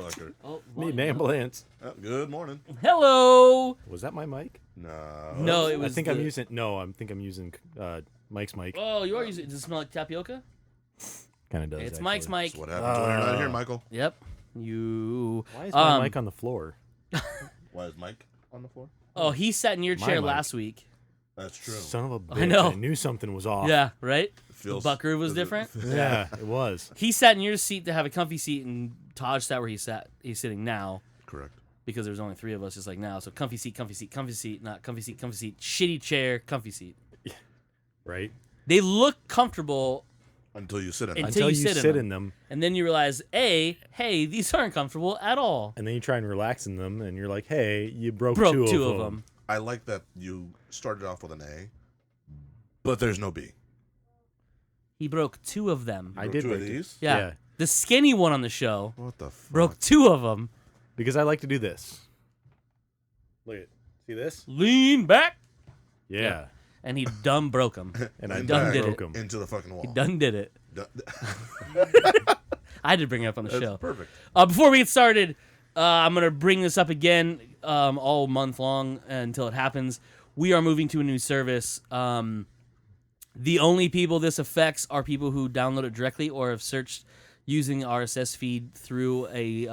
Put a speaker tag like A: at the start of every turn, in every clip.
A: motherfucker.
B: Oh,
C: Need an ambulance.
A: Oh, good morning.
B: Hello.
C: Was that my mic?
A: No.
B: It was.
C: I think I'm using. No, I think I'm using Mike's mic.
B: Oh, you are using. Does it smell like tapioca?
C: Kind of does.
B: It's
C: actually.
B: Mike's mic.
A: That's what happens when you're not here, Michael.
B: Yep. You.
C: Why is my mic on the floor?
A: Why is Mike on the floor?
B: Oh, he sat in your
C: My
B: chair
C: mic.
B: last week.
A: That's true.
C: Son of a bitch!
B: I know.
C: I knew something was off.
B: Yeah. Right.
A: Feels,
B: The butt groove was
A: does it-
B: different?
C: Yeah, it was.
B: He sat in your seat to have a comfy seat, and Taj sat where he sat. He's sitting now
A: Correct.
B: because there's only three of us, just like now. So comfy seat, comfy seat, comfy seat, not comfy seat, comfy seat, shitty chair, comfy seat.
C: Right.
B: They look comfortable,
A: Until you sit in it.
B: Until you
C: you
B: sit in
C: sit
B: them.
C: in them,
B: and then you realize, hey, these aren't comfortable at all.
C: and then you try and relax in them, and you're like, "Hey, you broke
B: Broke
C: two
B: two
C: of
B: of
C: them."
B: them.
A: I like that you started off with an A, but there's no B.
B: He broke two of them.
A: You
C: I
A: broke
C: did
A: two of
C: break two.
A: these?
B: Yeah.
C: Yeah.
B: The skinny one on the show
A: What the fuck?
B: broke two of them.
C: Because I like to do this. Look at, see this?
B: Lean back.
C: Yeah.
B: And he dumb broke them.
C: And I
A: Lean
B: done
A: back
B: did
C: broke
B: it.
C: 'em.
A: into the fucking wall.
B: He done did it.
A: Done-
B: I had to bring it up on the
A: That's
B: show.
A: perfect.
B: Before we get started, I'm going to bring this up again all month long until it happens. We are moving to a new service. The only people this affects are people who download it directly or have searched using RSS feed through a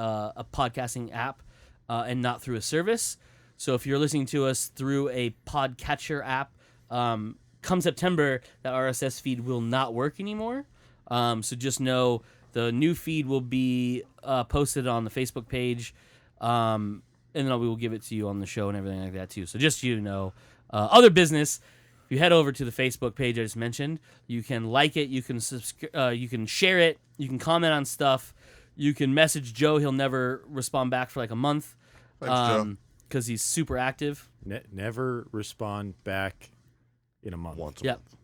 B: podcasting app and not through a service. So if you're listening to us through a podcatcher app, come September, that RSS feed will not work anymore. So just know the new feed will be posted on the Facebook page, and then we will give it to you on the show and everything like that too. So just so you know, other business. If you head over to the Facebook page I just mentioned, you can like it, you can you can share it, you can comment on stuff, you can message Joe. He'll never respond back for like a month.
A: Thanks, Joe.
B: Because he's super active.
C: Never respond back in a month.
A: Once a
B: Yep.
A: month.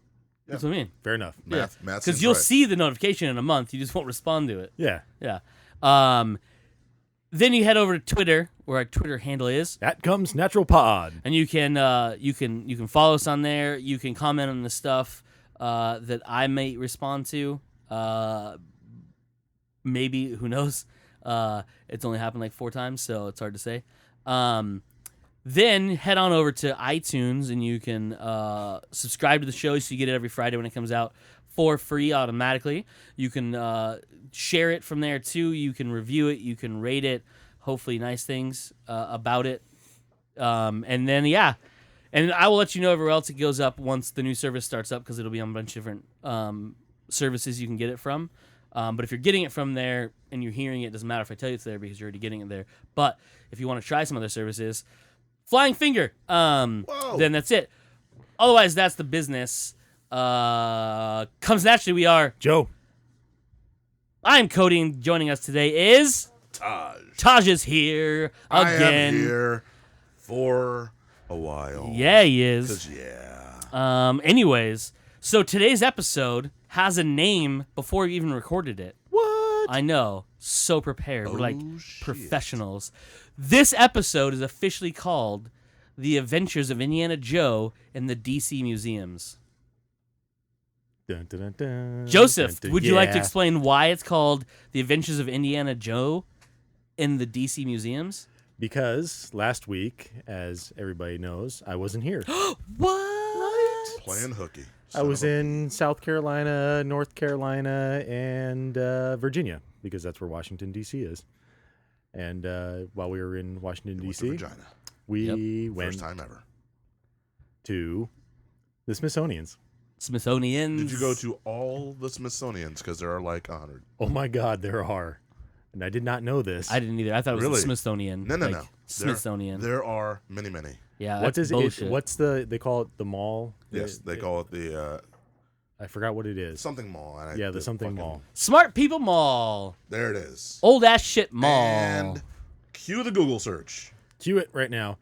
B: That's what I mean.
C: Fair enough.
A: Math
B: Because
A: seems
B: you'll
A: right.
B: see the notification in a month, you just won't respond to it.
C: Yeah.
B: Yeah. Then you head over to Twitter, where our Twitter handle is,
C: That comes Natural Pod.
B: and you can follow us on there. You can comment on the stuff that I may respond to. Maybe, who knows? It's only happened like 4 times, so it's hard to say. Then head on over to iTunes, and you can subscribe to the show so you get it every Friday when it comes out for free automatically. You can share it from there too. You can review it. You can rate it. Hopefully nice things about it. And then, yeah. And I will let you know everywhere else it goes up once the new service starts up, because it'll be on a bunch of different services you can get it from. But if you're getting it from there and you're hearing it, it doesn't matter if I tell you it's there because you're already getting it there. But if you want to try some other services, Flying Finger, then that's it. Otherwise, that's the business. Comes naturally, we are.
C: Joe.
B: I'm Cody, and joining us today is
A: Taj.
B: Taj is here again.
A: I am here for a while.
B: Yeah, he is.
A: 'Cause, yeah.
B: Anyways, so today's episode has a name before we even recorded it.
C: What?
B: I know. So prepared. We're like
A: Oh, shit.
B: professionals. This episode is officially called The Adventures of Indiana Joe in the DC Museums.
C: Dun, dun, dun, dun,
B: Joseph,
C: dun, dun,
B: would you like to
C: yeah.
B: explain why it's called The Adventures of Indiana Joe in the DC Museums?
C: Because last week, as everybody knows, I wasn't here.
B: What?
A: Playing hooky.
C: I was in South Carolina, North Carolina, and Virginia, because that's where Washington, D.C. is. And while we were in Washington,
A: Went to
C: D.C.,
A: Regina.
C: we went
A: First time ever.
C: to the Smithsonian's.
B: Smithsonian.
A: Did you go to all the Smithsonians? Because there are like 100.
C: Oh my God, there are. And I did not know this.
B: I didn't either. I thought it was
A: Really?
B: the Smithsonian.
A: No.
B: like,
A: There-
B: Smithsonian.
A: There are many, many.
B: Yeah,
C: What
B: that's
C: is
B: bullshit.
C: it? What's they call it the mall?
A: Yes, they call it the
C: I forgot what it is.
A: something mall. And
C: Yeah, the something mall.
B: Smart People Mall.
A: There it is.
B: Old ass shit mall.
A: And cue the Google search.
C: Cue it right now.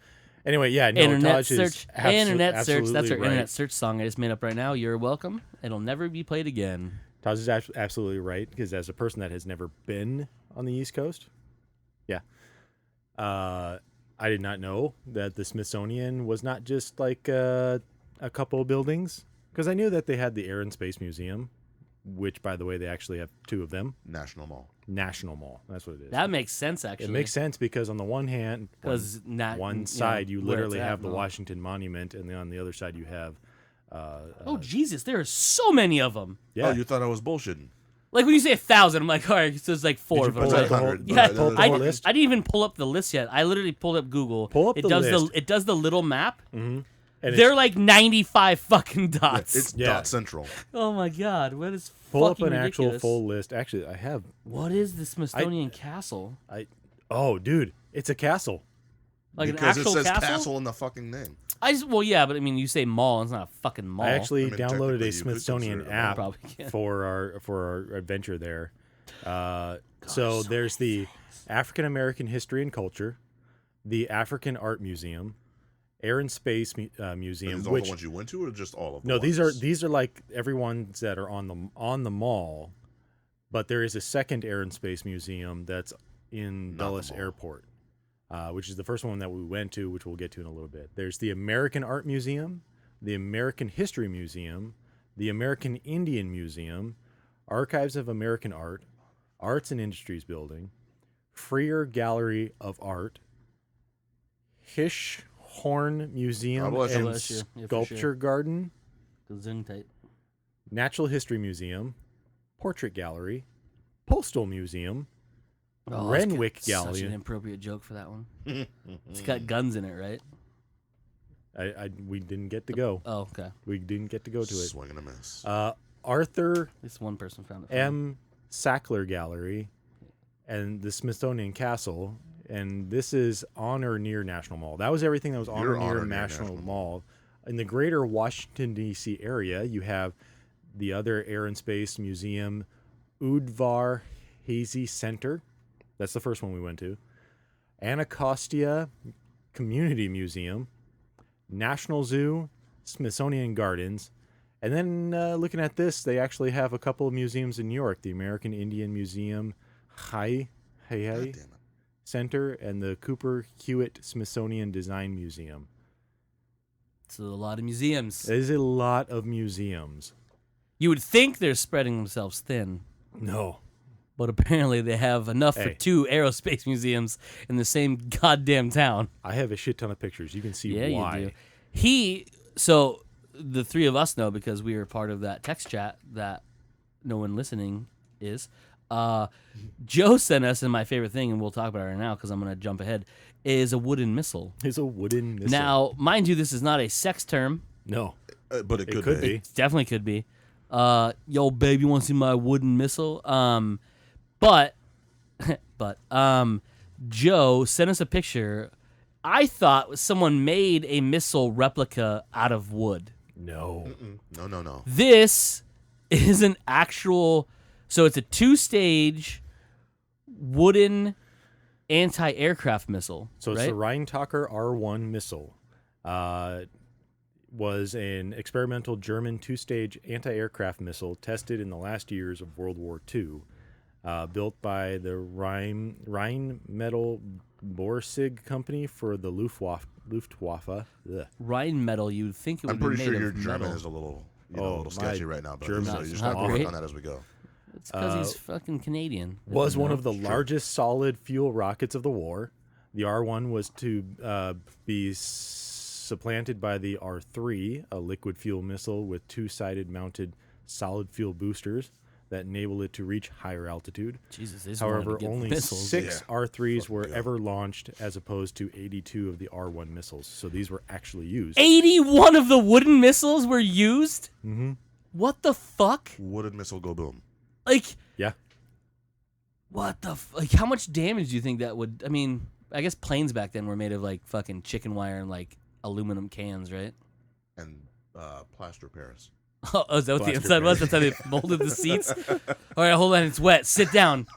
C: Anyway, yeah, no,
B: Internet
C: Taj is
B: search.
C: absolutely
B: Internet search. That's our
C: right.
B: internet search song I just made up right now. You're welcome. It'll never be played again.
C: Taj is absolutely right, because as a person that has never been on the East Coast, yeah, I did not know that the Smithsonian was not just like a couple of buildings, because I knew that they had the Air and Space Museum, which, by the way, they actually have 2 of them.
A: National Mall.
C: National Mall. That's what it is.
B: That makes sense, actually.
C: It makes sense because on the one hand, one side you literally have the Washington Monument, and then on the other side you have.
B: Oh Jesus! There are so many of them.
C: Yeah.
A: Oh, you thought I was bullshitting?
B: Like when you say 1,000, I'm like, all right, so there's like 4 of them.
C: pull
B: Right?
C: up the whole-
B: Yeah,
C: pull up the
B: I
C: whole list?
B: didn't even pull up the list yet. I literally pulled up Google.
C: Pull up
B: it
C: the
B: does
C: list.
B: it does the little map.
C: Mm-hmm. And
B: They're like 95 fucking dots.
A: It's dot central.
B: Oh my god, what is
C: pull up
B: fucking
C: an
B: ridiculous.
C: actual full list. Actually, I have.
B: What is the Smithsonian Castle?
C: Oh, dude, it's a castle.
B: Like
A: Because
B: an actual
A: it says
B: castle?
A: castle in the fucking name.
B: Well, yeah, but I mean, you say mall, it's not a fucking mall.
C: I actually
A: I mean,
C: downloaded
A: technically
C: a
A: you could
C: Smithsonian
A: consider it a
C: app
B: Probably can.
C: for our adventure there. So there's the African American History and Culture, the African Art Museum, Air and Space Museum.
A: Is all the ones you went to, or just all of them?
C: No, these are like every ones that are on the mall, but there is a second Air and Space Museum that's in
A: Not the
C: Dulles
A: mall.
C: Airport, which is the first one that we went to, which we'll get to in a little bit. There's the American Art Museum, the American History Museum, the American Indian Museum, Archives of American Art, Arts and Industries Building, Freer Gallery of Art, Hirshhorn Museum
A: bless you.
C: and
B: Bless you. Yeah, for
C: Sculpture
B: sure.
C: Garden,
B: Gesundheit.
C: Natural History Museum, Portrait Gallery, Postal Museum,
B: Oh,
C: Renwick
B: Such an
C: Gallery.
B: inappropriate joke for that one. It's got guns in it, right?
C: We didn't get to go.
B: Oh, okay.
C: We didn't get to go to it.
A: Swing and a miss.
C: Arthur
B: At least one person found it. funny.
C: M. Sackler Gallery, and the Smithsonian Castle. And this is on or near National Mall. That was everything that was on or near National Mall. In the greater Washington, D.C. area, you have the other Air and Space Museum, Udvar Hazy Center. That's the first one we went to. Anacostia Community Museum, National Zoo, Smithsonian Gardens. And then looking at this, they actually have a couple of museums in New York. The American Indian Museum,
A: God damn it.
C: Center, and the Cooper Hewitt Smithsonian Design Museum.
B: It's a lot of museums.
C: There's a lot of museums.
B: You would think they're spreading themselves thin,
C: No.
B: but apparently they have enough for
C: Hey.
B: 2 aerospace museums in the same goddamn town.
C: I have a shit ton of pictures. You can see
B: Yeah,
C: why.
B: you do. So the 3 of us know because we were part of that text chat that no one listening is. Joe sent us, and my favorite thing, and we'll talk about it right now because I'm going to jump ahead, is a wooden missile.
C: It's a wooden missile.
B: Now, mind you, this is not a sex term.
C: No.
A: But it
C: could
A: be.
C: be.
B: It definitely could be. Yo, babe, you want to see my wooden missile? But Joe sent us a picture. I thought someone made a missile replica out of wood.
C: No.
A: No.
B: This is an actual. So it's a 2-stage wooden anti-aircraft missile.
C: So it's
B: right?
C: the Rheintacher R1 missile. Was an experimental German 2-stage anti-aircraft missile tested in the last years of World War II, built by the Rheinmetall Borsig Company for the Luftwaffe. Ugh.
B: Rheinmetall. You'd think it would
A: I'm pretty
B: be
A: sure
B: made
A: your
B: of
A: German
B: metal.
A: is a little, a
C: Oh,
A: little sketchy
C: my
A: right now. But
C: German's
A: so you just
B: not
A: gotta work
B: great.
A: on that as we go.
B: It's because he's fucking Canadian.
C: Was one of the largest solid fuel rockets of the war. The R1 was to be supplanted by the R3, a liquid fuel missile with 2-sided mounted solid fuel boosters that enable it to reach higher altitude.
B: Jesus, they just wanted
C: However,
B: to get
C: only
B: missiles.
C: 6 R3s
A: Fucking
C: were
A: go.
C: ever launched as opposed to 82 of the R1 missiles. So these were actually used.
B: 81 of the wooden missiles were used?
C: Mm-hmm.
B: What the fuck?
A: Wooded missile go boom.
B: Like,
C: Yeah.
B: what the like? How much damage do you think that would? I mean, I guess planes back then were made of like fucking chicken wire and like aluminum cans, right?
A: And plaster Paris.
B: Oh, is that what the
C: Blaster
B: inside was?
C: pan.
B: That's how they molded the seats. All right, hold on, it's wet. Sit down.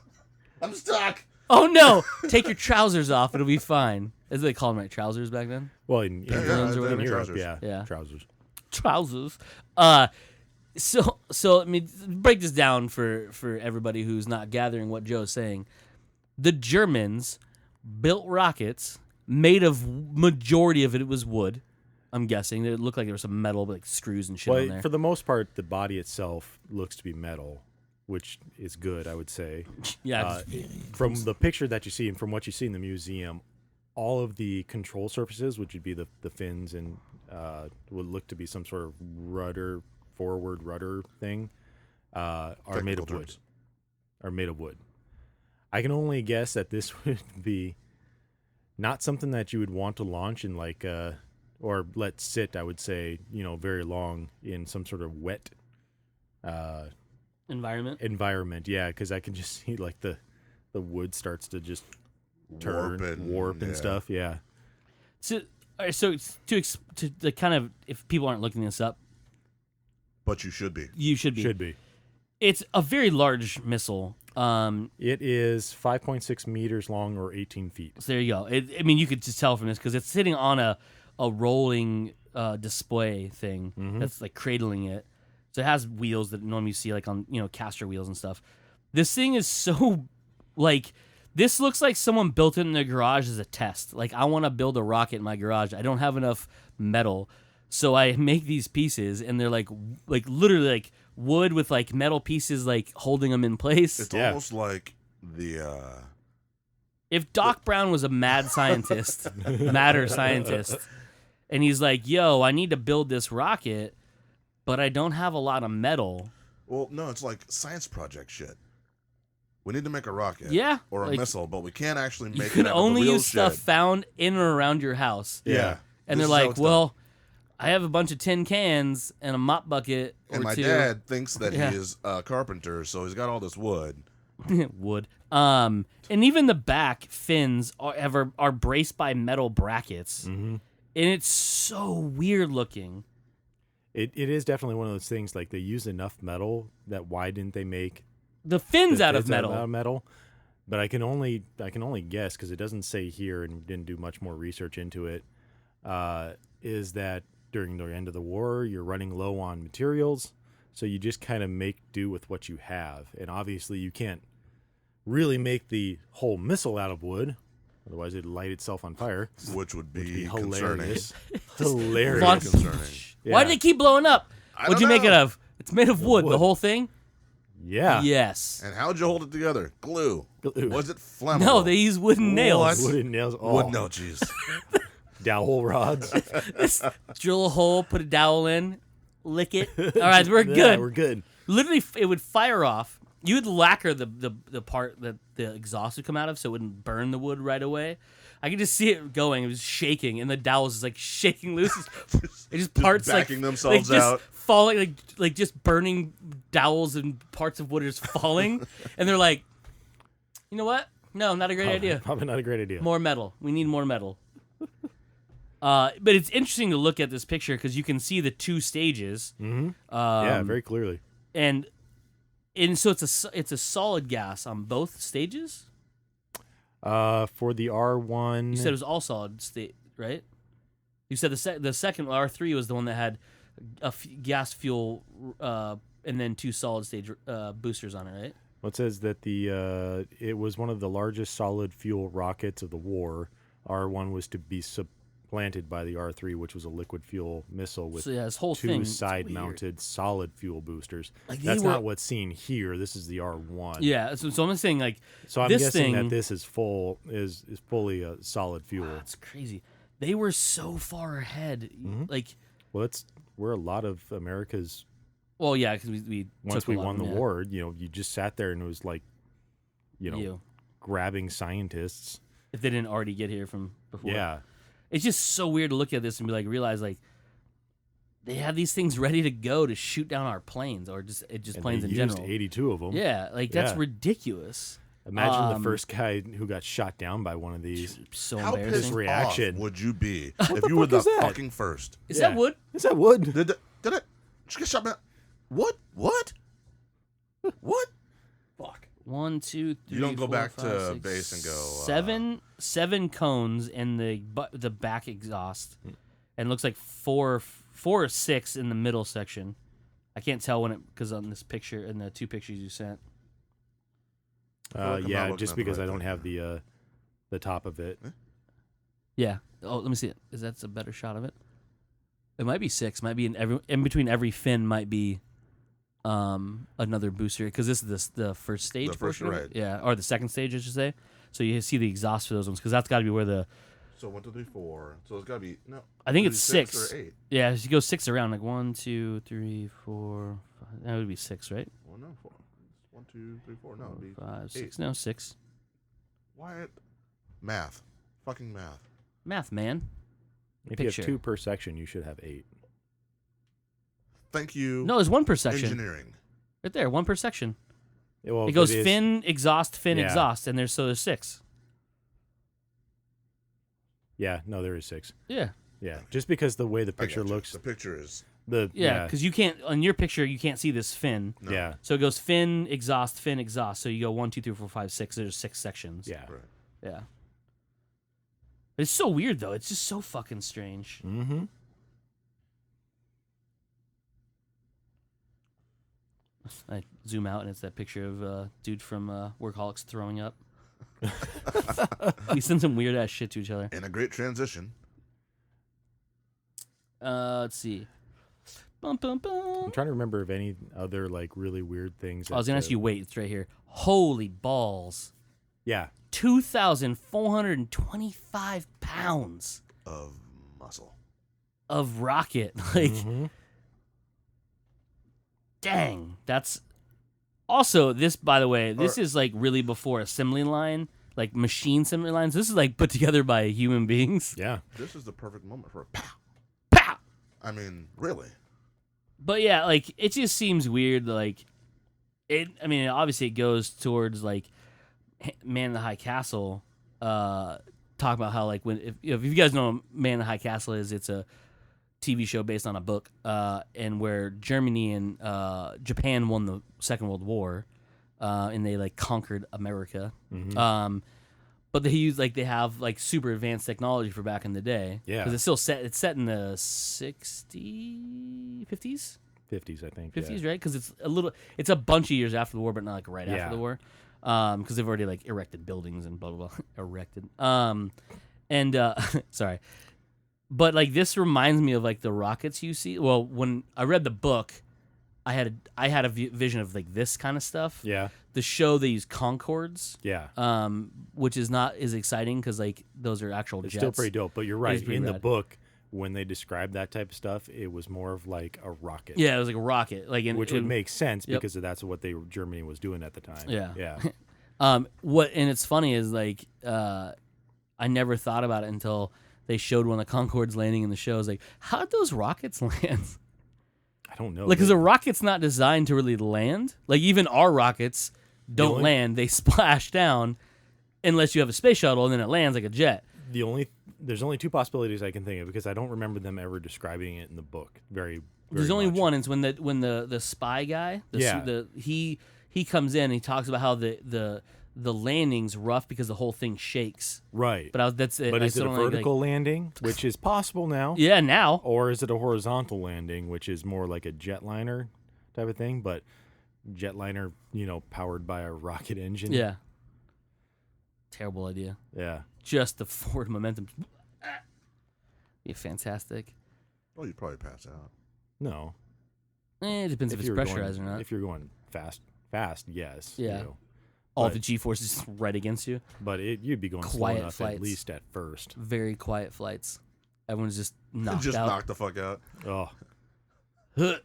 A: I'm stuck.
B: Oh no! Take your trousers off. It'll be fine. As they call them, right? Trousers back then.
C: Well, in
B: Engines or
C: in
B: whatever.
C: Europe,
A: Trousers.
C: yeah,
B: Yeah.
C: trousers.
B: Trousers. So let me break this down for everybody who's not gathering what Joe's saying. The Germans built rockets made of majority of it was wood. I'm guessing it looked like there was some metal, like screws and shit on there.
C: For the most part, the body itself looks to be metal, which is good, I would say.
B: Yeah.
C: From the picture that you see and from what you see in the museum, all of the control surfaces, which would be the fins and would look to be some sort of forward rudder thing, are made of wood. Are made of wood. I can only guess that this would be not something that you would want to launch in or let sit, I would say, very long in some sort of wet environment. Yeah, because I can just see like the wood starts to just warp and stuff. Yeah.
B: So to kind of, if people aren't looking this up,
A: but you should be.
B: You should be.
C: Should be.
B: It's a very large missile.
C: It is 5.6 meters long or 18 feet.
B: So there you go. You could just tell from this because it's sitting on a rolling display thing that's like cradling it. So it has wheels that normally you see like on caster wheels and stuff. This thing is so like this looks like someone built it in their garage as a test. Like I want to build a rocket in my garage. I don't have enough metal, so I make these pieces and they're like literally like wood with like metal pieces like holding them in place.
A: It's almost like
B: if Doc Brown was a mad scientist, matter scientist, and he's like, yo, I need to build this rocket, but I don't have a lot of metal.
A: Well, no, it's like science project shit. We need to make a rocket.
B: Yeah.
A: Or a missile, but we can't actually make it.
B: You can only use stuff found in or around your house.
A: Yeah.
B: And they're like, well, I have a bunch of tin cans and a mop bucket or
A: and my
B: two.
A: dad thinks that he is a carpenter, so he's got all this wood.
B: Wood. And even the back fins are braced by metal brackets.
C: Mm-hmm.
B: And it's so weird looking.
C: It is definitely one of those things, like they use enough metal that why didn't they make
B: the fins
C: the
B: out of
C: fins
B: metal?
C: Out of metal. But I can only guess, because it doesn't say here and didn't do much more research into it, is that during the end of the war, you're running low on materials, so you just kind of make do with what you have. And obviously you can't really make the whole missile out of wood, otherwise it'd light itself on fire.
A: Which would be
C: hilarious.
A: Concerning.
C: Hilarious.
A: Concerning.
C: Yeah.
B: Why did it keep blowing up? What'd you make it of? It's made of wood.
C: Wood.
B: The whole thing?
C: Yeah.
B: Yes.
A: And how'd you hold it together? Glue. Was it flammable?
B: No, they use wooden nails.
C: Wooden nails. Oh.
A: Wood, no, jeez.
C: Dowel rods.
B: Drill a hole, put a dowel in, lick it. All right, we're good.
C: Yeah, we're good.
B: Literally, it would fire off. You would lacquer the part that the exhaust would come out of so it wouldn't burn the wood right away. I could just see it going. It was shaking, and the dowel was like shaking loose. It just parts
A: backing
B: like
A: themselves
B: just
A: out,
B: falling like just burning dowels and parts of wood are just falling. And they're like, you know what? No, not a great idea.
C: Probably not a great idea.
B: More metal. We need more metal. But it's interesting to look at this picture because you can see the two stages.
C: Mm-hmm. Yeah, very clearly.
B: And so it's a solid gas on both stages.
C: For the R1,
B: You said it was all solid state, right? You said the second R3 was the one that had gas fuel and then two solid stage boosters on it, right?
C: Well, it says that it was one of the largest solid fuel rockets of the war. R1 was to be supplanted by the R3, which was a liquid fuel missile with
B: this whole
C: two
B: thing,
C: side-mounted solid fuel boosters.
B: Like
C: That's not what's seen here. This is the R1.
B: Yeah, so I'm saying like
C: So I'm
B: this
C: guessing
B: thing,
C: that this is fully a solid fuel.
B: wow, that's crazy. They were so far ahead.
C: Mm-hmm.
B: Like,
C: Well, we're a lot of America's.
B: well, yeah, because we
C: Once
B: took a
C: we
B: lot
C: won
B: of
C: the
B: them, yeah.
C: war, you just sat there and it was like, grabbing scientists.
B: If they didn't already get here from before.
C: Yeah.
B: It's just so weird to look at this and realize like they have these things ready to go to shoot down our planes or just
C: And
B: planes
C: they
B: in
C: used
B: general.
C: 82 of them.
B: Yeah, like that's
C: Yeah.
B: ridiculous.
C: Imagine the first guy who got shot down by one of these.
B: So
A: How
B: embarrassing.
A: pissed
C: reaction.
A: off would you be
C: What
A: if
C: the
A: you were
C: fuck
A: the
C: is that?
A: fucking first?
B: Is that wood?
C: Is that wood?
A: Did it? Just get shot down? What? What? Fuck.
B: 1, 2, 3.
A: You don't go
B: 4,
A: back
B: 5,
A: to
B: 6,
A: base and go,
B: seven cones in the back exhaust, and it looks like four or six in the middle section. I can't tell because on this picture in the two pictures you sent.
A: feel like I'm not
C: Yeah,
A: looking
C: just
A: at the
C: because
A: right
C: I don't
A: thing.
C: have the top of it.
B: Yeah. Oh, let me see it. That's a better shot of it? It might be 6. Might be in between every fin might be another booster, because this is the first stage portion of it.
A: Right.
B: Yeah, or the second stage, I should say. So you see the exhaust for those ones, because that's got to be where the.
A: So 1, 2, 3, 4. So it's got to be no.
B: I think it's
A: 6 or 8.
B: Yeah, you go 6 around, like 1, 2, 3, 4. 5. That would be 6, right?
A: Well, no, 4. 1, 2, 3, 4. No, it'd be
B: 5, 6.
A: 8.
B: No, 6.
A: Wyatt, math, fucking math.
B: Math, man.
C: If
B: Picture.
C: you have 2 per section, you should have 8.
A: Thank you.
B: No, there's 1 per section.
A: Engineering.
B: Right there, 1 per section.
C: Yeah, well,
B: It goes
C: is-
B: fin, exhaust, fin,
C: Yeah.
B: exhaust, and there's 6.
C: Yeah, no, there is 6.
B: Yeah.
C: Yeah, just because the way the
A: I
C: picture
A: got you.
C: looks,
A: The picture is.
B: Yeah, because you can't, on your picture, you can't see this fin.
A: No.
C: yeah,
B: So it goes fin, exhaust, fin, exhaust. So you go 1, 2, 3, 4, 5, 6. There's 6 sections.
C: yeah.
A: Right.
B: Yeah. It's so weird, though. It's just so fucking strange.
C: Mm-hmm.
B: I zoom out, and it's that picture of dude from Workaholics throwing up. We send some weird ass shit to each other.
A: And a great transition.
B: Let's see. Bum, bum, bum.
C: I'm trying to remember of any other like really weird things.
B: I was gonna ask you. Wait, it's right here. Holy balls!
C: Yeah,
B: 2,425 pounds
A: Of muscle.
B: of rocket. Like,
C: mm-hmm.
B: dang, that's. Also, this, by the way, this is like really before assembly line, like machine assembly lines. This is like put together by human beings.
C: Yeah,
A: This is the perfect moment for a pow.
B: Pow!
A: I mean, really.
B: But yeah, like it just seems weird. Like it. I mean, obviously it goes towards like Man in the High Castle. Talk about how like if you guys know what Man in the High Castle is, it's a TV show based on a book, and where Germany and Japan won the Second World War, and they like conquered America.
C: Mm-hmm.
B: But they use they have like super advanced technology for back in the day.
C: Yeah.
B: Because it's still set. It's set in the 50s,
C: 50s, I think.
B: 50s,
C: yeah.
B: right? Because it's a bunch of years after the war, but not like right
C: Yeah.
B: after the war. Because they've already like erected buildings and blah blah blah. Erected. And sorry, but like this reminds me of like the rockets you see. Well, when I read the book, I had a vision of like this kind of stuff.
C: Yeah,
B: The show they use Concords.
C: yeah.
B: Which is not as exciting because like those are actual
C: It's
B: jets.
C: still pretty dope. But you're right.
B: pretty
C: In the
B: rad.
C: book, when they describe that type of stuff, it was more of like a rocket.
B: Yeah, it was like a rocket, like
C: which would make sense
B: Yep.
C: because that's what Germany was doing at the time.
B: Yeah.
C: yeah.
B: What and it's funny is like I never thought about it until they showed one of the Concords landing in the show. I was like, how did those rockets land?
C: I don't know.
B: Like, because a rocket's not designed to really land. Like, even our rockets don't
C: only-
B: land; they splash down, unless you have a space shuttle, and then it lands like a jet.
C: There's only 2 possibilities I can think of because I don't remember them ever describing it in the book. Very
B: There's only
C: much.
B: one. It's when the spy guy,
C: Yeah.
B: he comes in and he talks about how the landing's rough because the whole thing shakes.
C: Right.
B: But that's it.
C: But
B: I
C: is it
B: still
C: a
B: don't like-
C: vertical landing, which is possible now?
B: Yeah, now.
C: Or is it a horizontal landing, which is more like a jetliner type of thing? But jetliner, powered by a rocket engine.
B: Yeah. Terrible idea.
C: Yeah.
B: Just the forward momentum. Be fantastic.
A: Oh, you'd probably pass out.
C: No.
B: It depends if it's
C: you're
B: pressurized
C: going,
B: or not.
C: If you're going fast, yes.
B: Yeah. All
C: but-
B: the G-forces right against you.
C: But you'd be going slow
B: Quiet
C: enough
B: flights.
C: at least at first.
B: Very quiet flights. Everyone's just knocked
A: Just
B: out.
A: knock the fuck out.
C: Oh,
B: Just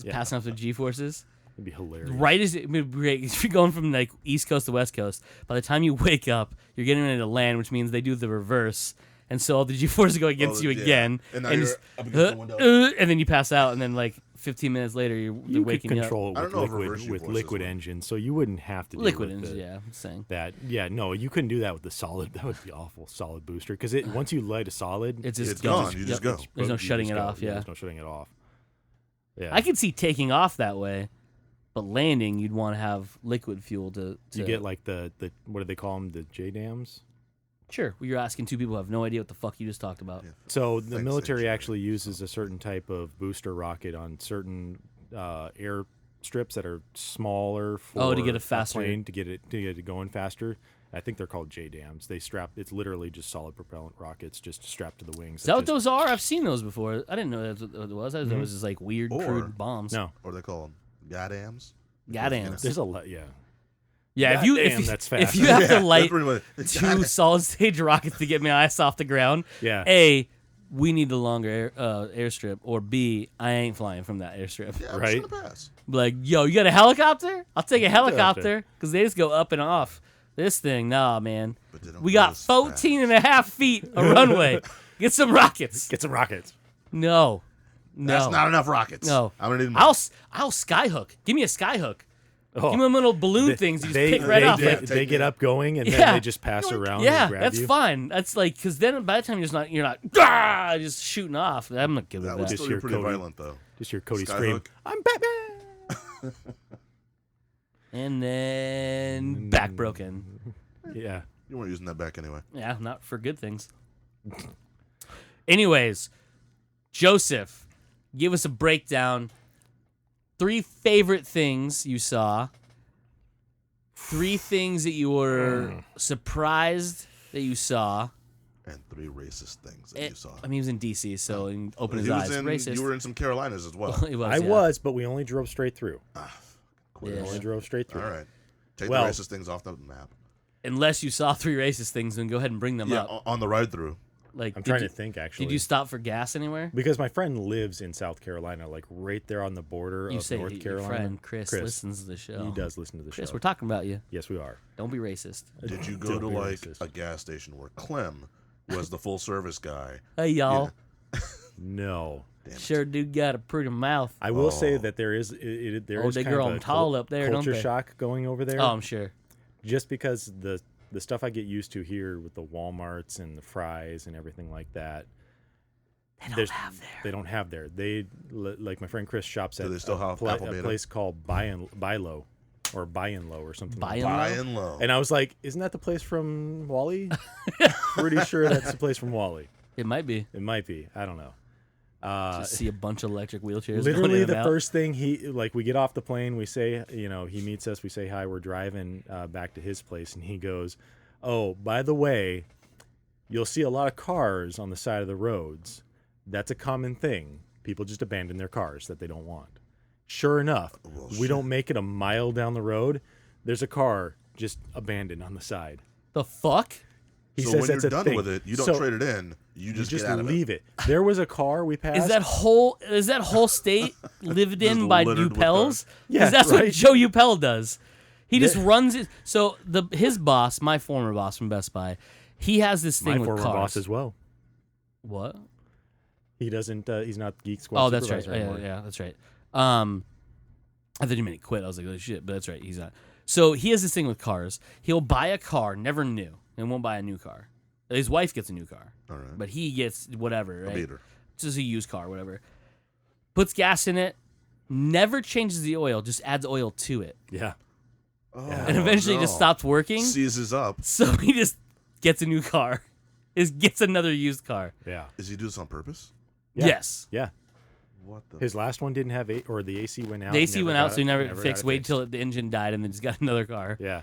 C: Yeah.
B: passing off the G-forces.
C: it'd be hilarious.
B: Right as it'd be great. If you're going from like East Coast to West Coast, by the time you wake up, you're getting ready to land, which means they do the reverse. And so all the G-forces go against you
A: yeah.
B: again.
A: And now you're
B: just,
A: up against the window.
B: and then you pass out, and then like 15 minutes later, you're
C: You could
B: waking up.
C: control
A: I
C: it
A: don't know if
C: with
A: reverse
C: liquid
A: G-forces would.
C: engine, so you wouldn't have to deal
B: Liquid
C: with
B: engine,
C: the-
B: yeah, I'm saying.
C: that. Yeah, no, you couldn't do that with the solid. That would be awful. Solid booster, because once you light a solid,
B: It's just
A: It's gone. You just
B: yep.
A: go.
B: There's no
C: you
B: shutting
C: just
B: it
C: go.
B: off, yeah.
C: There's no shutting it off. Yeah,
B: I could see taking off that way, but landing, you'd want to have liquid fuel to
C: You get like the what do they call them? The J dams.
B: Sure, well, you're asking two people who have no idea what the fuck you just talked about.
A: Yeah.
C: So the
A: Thanks,
C: military
A: engineer.
C: actually uses a certain type of booster rocket on certain air strips that are smaller for
B: Oh, to get it faster.
C: plane to get it going faster. I think they're called JDAMs. They strap. It's literally just solid propellant rockets, just strapped to the wings.
B: Is that what those are? I've seen those before. I didn't know that's what it was. I thought it was just like weird,
A: Or-
B: crude bombs.
C: No,
A: Or they call them goddams.
B: Goddams.
C: there's a lot. Yeah.
B: Yeah,
C: Goddamn, that's fast.
B: if you have to light
A: pretty much-
B: two solid stage rockets to get my ass off the ground,
C: Yeah.
B: A, we need the longer airstrip, or B, I ain't flying from that airstrip.
A: Yeah,
C: Right.
A: I'm just gonna pass.
B: Like, yo, you got a helicopter? I'll take a
C: Helicopter.
B: helicopter because they just go up and off. This thing, nah, man.
A: But they don't
B: We
A: go
B: got
A: as
B: 14 and a half feet of runway. Get some rockets.
C: Get some rockets.
B: No. No.
A: That's not enough rockets.
B: No.
A: I'm gonna need more.
B: I'll skyhook. Give me a skyhook.
C: Oh,
B: Give me them little balloon things you just pick right
C: they
B: off.
C: Get,
A: Take
C: they get
A: me.
C: up going and
B: Yeah.
C: then they just pass around.
B: Yeah,
C: and grab
B: that's
C: you.
B: fine. That's like because then by the time you're not just shooting off. I'm not good with
A: that
B: that.
A: would
C: Just
A: still
C: hear
A: be pretty
C: Cody.
A: violent though.
C: Just hear Cody
A: Skyhook.
C: scream, "I'm Batman!"
B: And then back broken.
C: Yeah.
A: You weren't using that back anyway.
B: Yeah, not for good things. Anyways, Joseph, give us a breakdown. 3 favorite things you saw. 3 things that you were surprised that you saw.
A: And 3 racist things that you saw.
B: I mean, he was in D.C., so he opened
A: He
B: his
A: was
B: eyes.
A: in,
B: Racist.
A: you were in some Carolinas as well.
B: He was,
C: I
B: yeah.
C: was, but we only drove straight through.
A: Quit
C: We
A: it.
C: only drove straight through.
A: All right. Take
C: Well-
A: the racist things off the map.
B: Unless you saw 3 racist things, then go ahead and bring them
A: Yeah,
B: up.
A: on the ride through.
B: Like,
C: I'm
B: did
C: trying
B: you-
C: to think, actually.
B: Did you stop for gas anywhere?
C: Because my friend lives in South Carolina, like right there on the border
B: You
C: of
B: say
C: North
B: your
C: Carolina.
B: friend Chris listens to the show.
C: He does listen to the
B: Chris,
C: show.
B: we're talking about you.
C: Yes, we are.
B: Don't be racist.
A: Did you go
C: Don't
A: to
C: be
A: like
C: racist.
A: a gas station where Clem was the full service guy?
B: Hey, y'all.
C: No.
A: Damn it.
B: Sure do got a pretty mouth.
C: I will say
A: Oh.
C: that there is there
B: Oh,
C: is
B: they
C: kind
B: grow
C: of
B: 'em
C: a
B: tall up there, don't
C: culture
B: they?
C: shock going over there.
B: Oh, I'm sure.
C: Just because the stuff I get used to here with the Walmarts and the fries and everything like that. They don't have there. They like my friend Chris shops
A: Do
C: at
A: they still have Apple
C: a
A: Beta?
C: place called Buy Low or Buy and Low or something.
B: Buy
C: like
B: and
C: that.
A: High
B: Low?
A: and low.
C: And I was like, "Isn't that the place from Wally?" Pretty sure that's the place from Wally.
B: It might be.
C: It might be. I don't know.
B: Just see a bunch of electric wheelchairs. going
C: Literally
B: in and
C: the
B: out.
C: first thing we get off the plane, we say, he meets us, we say hi, we're driving back to his place, and he goes, "Oh, by the way, you'll see a lot of cars on the side of the roads. That's a common thing. People just abandon their cars that they don't want." Sure enough,
A: Well,
C: we
A: shit.
C: don't make it a mile down the road, there's a car just abandoned on the side.
B: The fuck?
C: He
A: So
C: says
A: when
C: that's
A: you're
C: a
A: done
C: thing.
A: with it, you don't
C: So
A: trade it in. You just
C: just
A: get out of
C: leave it. There was a car we passed.
B: Is that whole state lived in
A: Just
B: by
A: littered with
B: Upels?
A: cars.
C: Yeah,
B: Because that's what
C: right.
B: Joe Upel does. He just runs it. So his boss, my former boss from Best Buy, he has this
C: my
B: thing with
C: former
B: cars.
C: boss as well?
B: What?
C: He doesn't. He's not Geek Squad.
B: Oh, that's right.
C: supervisor anymore.
B: Yeah, that's right. I thought you meant he quit. I was like, oh shit, but that's right. He's not. So he has this thing with cars. He'll buy a car, never new, and won't buy a new car. His wife gets a new car,
A: All right.
B: but he gets whatever,
A: A
B: right?
A: beater.
B: Just a used car, whatever. Puts gas in it, never changes the oil, just adds oil to it,
C: Yeah.
A: Oh,
B: and eventually just
A: no.
B: stops working.
A: Seizes up.
B: So he just gets a new car, gets another used car.
C: Yeah.
A: Does he do this on purpose?
C: Yeah.
B: Yes.
C: Yeah.
A: What the?
C: His last one didn't have or the AC went out.
B: The AC went out, so he never
C: got
B: fixed.
C: it
B: Wait
C: fixed.
B: till the engine died, and then just got another car.
C: Yeah.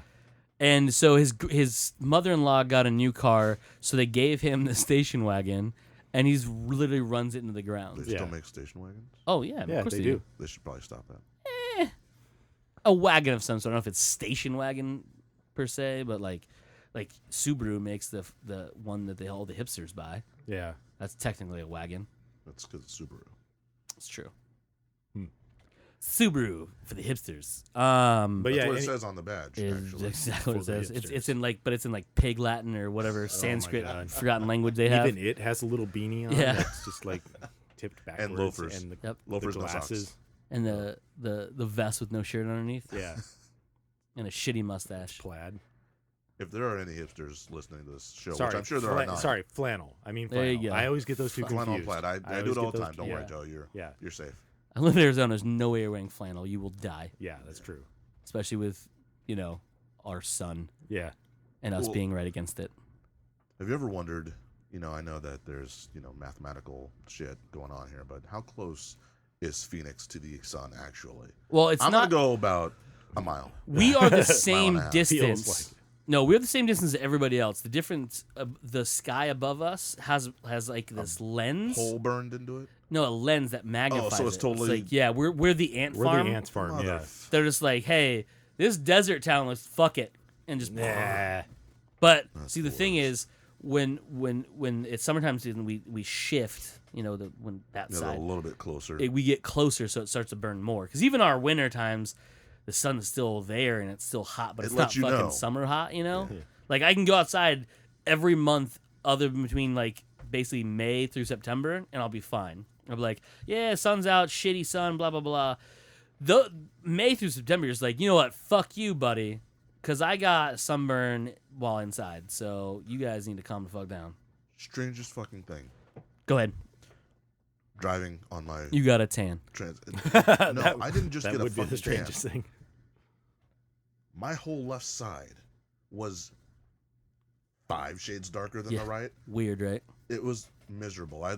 B: And so his mother-in-law got a new car, so they gave him the station wagon, and he's literally runs it into the
A: They
B: ground.
A: still
C: Yeah.
A: make station wagons?
B: Oh yeah,
C: Yeah,
B: of course
C: they do.
A: They should probably stop that.
B: A wagon of some sort. I don't know if it's station wagon per se, but like Subaru makes the one that all the hipsters buy.
C: Yeah.
B: That's technically a wagon.
A: That's because it's Subaru.
B: It's true.
C: Hmm.
B: Subaru for the hipsters.
C: But
A: That's
C: yeah,
A: what it says on the badge,
B: Is
A: actually.
B: exactly what it
C: For the
B: says. It's
C: hipsters.
B: in like, but it's in like Pig Latin or whatever Sanskrit
C: God.
B: forgotten language they have.
C: even it has a little beanie on.
B: Yeah.
C: That's just like tipped backwards.
A: loafers.
C: And the,
B: Yep.
A: Loafers,
C: the
A: no socks.
C: glasses.
B: And the vest with no shirt underneath.
C: Yeah.
B: And a shitty mustache.
C: Plaid.
A: If there are any hipsters listening to this show,
C: Sorry.
A: which I'm sure there are not.
C: Sorry, flannel. I mean
B: There you
C: flannel.
B: go.
C: I always get those two
A: Flannel
C: confused.
A: and plaid. I do
C: always
A: it all
C: get
A: the
C: those-
A: time. Don't worry,
C: yeah.
A: Joe.
C: Yeah.
A: You're safe.
B: I live in Arizona. There's no way you're wearing flannel. You will die.
C: Yeah, that's true.
B: Especially with, our sun
C: Yeah.
B: and us
A: Well-
B: being right against it.
A: Have you ever wondered, I know that there's, mathematical shit going on here, but how close is Phoenix to the sun actually?
B: Well, it's
A: I'm
B: not.
A: going to go about a mile.
B: We are the
A: Mile
B: same
A: and a half.
B: distance.
C: Feels
B: No, we're the same distance as everybody else. The difference, the sky above us has like this lens.
A: Hole burned into it.
B: No, a lens that magnifies
A: Oh, so it's
B: it.
A: totally-
B: It's like, we're the ant
C: We're
B: farm.
C: the ants farm. Yeah.
B: They're just like, hey, this desert town, let's fuck it, and just.
C: Nah.
B: But
A: That's
B: see, the
A: the
B: thing
A: worst.
B: is, when it's summertime season, we shift. You know, when that
A: Yeah,
B: side
A: a little bit closer.
B: we get closer, so it starts to burn more. Because even our winter times, the sun's still there and it's still hot, but
A: It
B: it's
A: lets
B: not
A: you
B: fucking
A: know.
B: summer hot. You know, like I can go outside every month, other than between like basically May through September, and I'll be fine. I'll be like, yeah, sun's out, shitty sun, blah blah blah. The May through September, you're just like, you know what, fuck you, buddy, because I got sunburn while inside, so you guys need to calm the fuck down.
A: Strangest fucking thing.
B: Go ahead,
A: Driving on my
B: you got a tan.
A: transit. No, I didn't just
C: That
A: get a
C: would be
A: fucking
C: the strangest
A: tan.
C: thing.
A: My whole left side was 5 shades darker than
B: Yeah.
A: the right.
B: Weird, right?
A: It was miserable. I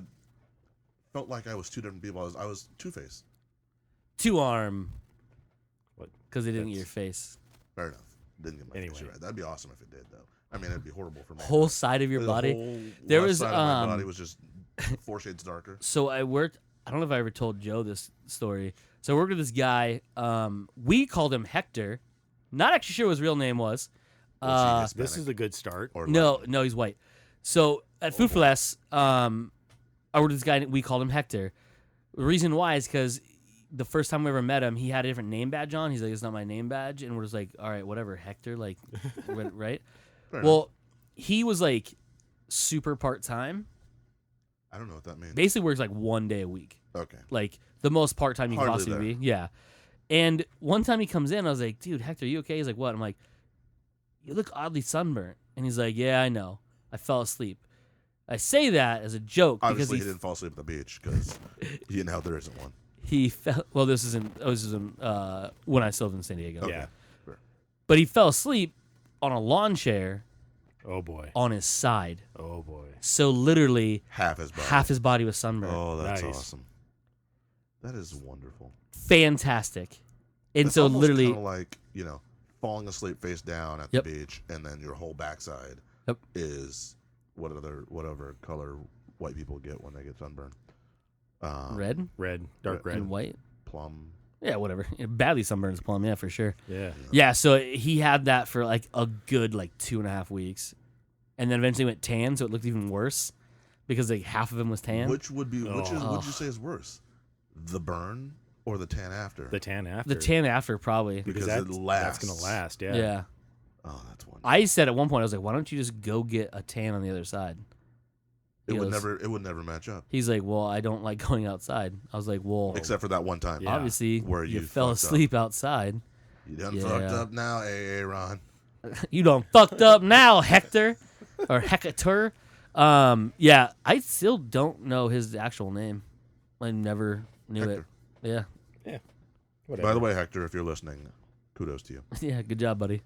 A: felt like I was 2 different people. I was two-faced.
B: Two arm,
C: What?
B: because it didn't get
C: That's-
B: your face.
A: Fair enough. Didn't get my face
C: Anyway.
A: right. That'd be awesome if it did, though. I mean, it'd be horrible for me.
B: Whole side of your
A: The
B: body.
A: whole
B: There
A: left
B: was,
A: side of my body was just 4 shades darker.
B: So I worked. I don't know if I ever told Joe this story. So I worked with this guy. We called him Hector. Not actually sure what his real name was.
A: Was he
C: This
A: Hispanic
C: is a good start.
A: or
B: No,
A: Latin?
B: no, he's white. So at Food for Less, I worked with this guy. We called him Hector. The reason why is because the first time we ever met him, he had a different name badge on. He's like, "It's not my name badge," and we're just like, "All right, whatever, Hector." Like, right?
A: Fair enough.
B: Well, he was like super part time.
A: I don't know what that means.
B: Basically, works like 1 day a week.
A: Okay.
B: Like the most part time you can
A: Hardly
B: possibly be. Yeah. And one time he comes in, I was like, "Dude, Hector, you okay?" He's like, "What?" I'm like, "You look oddly sunburnt." And he's like, "Yeah, I know. I fell asleep." I say that as a joke
A: Obviously,
B: because
A: he didn't fall asleep at the beach because you know there isn't one.
B: he fell. Well, this isn't when I still lived in San Diego.
A: Okay.
C: Yeah.
A: Fair.
B: But he fell asleep on a lawn chair
C: Oh boy.
B: on his side.
C: Oh boy.
B: So literally
A: Half his body.
B: was sunburned.
A: Oh, that's
C: Nice.
A: awesome. That is wonderful.
B: Fantastic. And
A: It's
B: so
A: almost
B: literally,
A: kinda like, falling asleep face down at
B: Yep.
A: the beach, and then your whole backside
B: Yep.
A: is whatever color white people get when they get sunburned.
B: red
C: Red. Dark red.
B: and white.
A: Plum.
B: Yeah, whatever. Badly sunburned plum, yeah, for sure.
C: Yeah.
B: Yeah, so he had that for like a good 2.5 weeks, and then eventually went tan, so it looked even worse because like half of him was tan.
A: Which would
B: Oh.
A: you say is worse, the burn or the tan after?
C: The tan after.
B: The tan after probably.
A: because
C: That's
A: it lasts.
C: gonna last. Yeah.
B: Yeah.
A: Oh, that's wonderful.
B: I said at one point I was like, "Why don't you just go get a tan on the other side?"
A: It
B: He
A: would
B: goes-
A: never match up,
B: He's like, "Well, I don't like going outside." I was like, "Well,
A: except for that one time.
C: Yeah.
B: obviously
A: Where
B: you
A: you
B: fell
A: fucked up.
B: asleep outside.
A: You done
B: Yeah.
A: fucked up now, Ron.
B: You done fucked up now, Hector or Hector." Yeah, I still don't know his actual name. I never knew
A: Hector.
B: it. Yeah.
C: Whatever.
A: By the way, Hector, if you're listening, kudos to you.
B: Yeah, good job, buddy.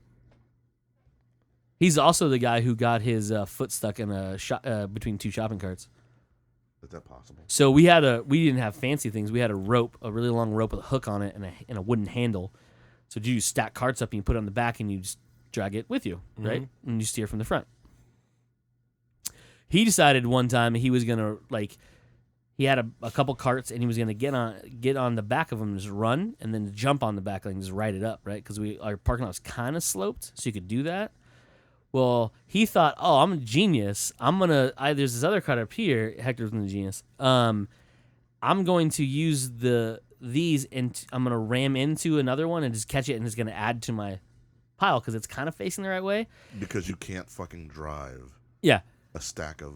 B: He's also the guy who got his foot stuck in between two shopping carts.
A: Is that possible?
B: So we didn't have fancy things. We had a rope, a really long rope with a hook on it and a wooden handle. So you stack carts up and you put it on the back and you just drag it with you, right? And you steer from the front. He decided one time he was gonna he had a couple carts and he was gonna get on the back of them and just run and then jump on the back and just ride it up, right? Because our parking lot was kind of sloped, so you could do that. Well, he thought, "Oh, I'm a genius. There's this other cart up here." Hector's a genius. I'm going to use these and I'm gonna ram into another one and just catch it and it's gonna add to my pile because it's kind of facing the right way.
A: Because you can't fucking drive
B: Yeah.
A: a stack of.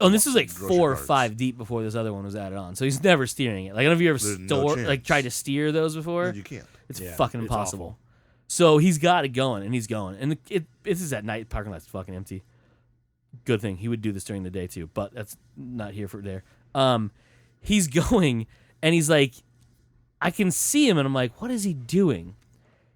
B: Oh, and this is like
A: Grocery
B: 4 or
A: carts.
B: 5 deep before this other one was added on. So he's never steering it. Like, I don't know if you
A: There's
B: ever
A: no chance.
B: tried to steer those before.
A: You can't.
B: It's
C: Yeah,
B: fucking
C: it's
B: impossible.
C: awful.
B: So he's got it going, and he's going. And this is at night. Parking lot's fucking empty. Good thing. He would do this during the day, too. But that's not here for there. He's going, and he's like, I can see him, and I'm like, what is he doing?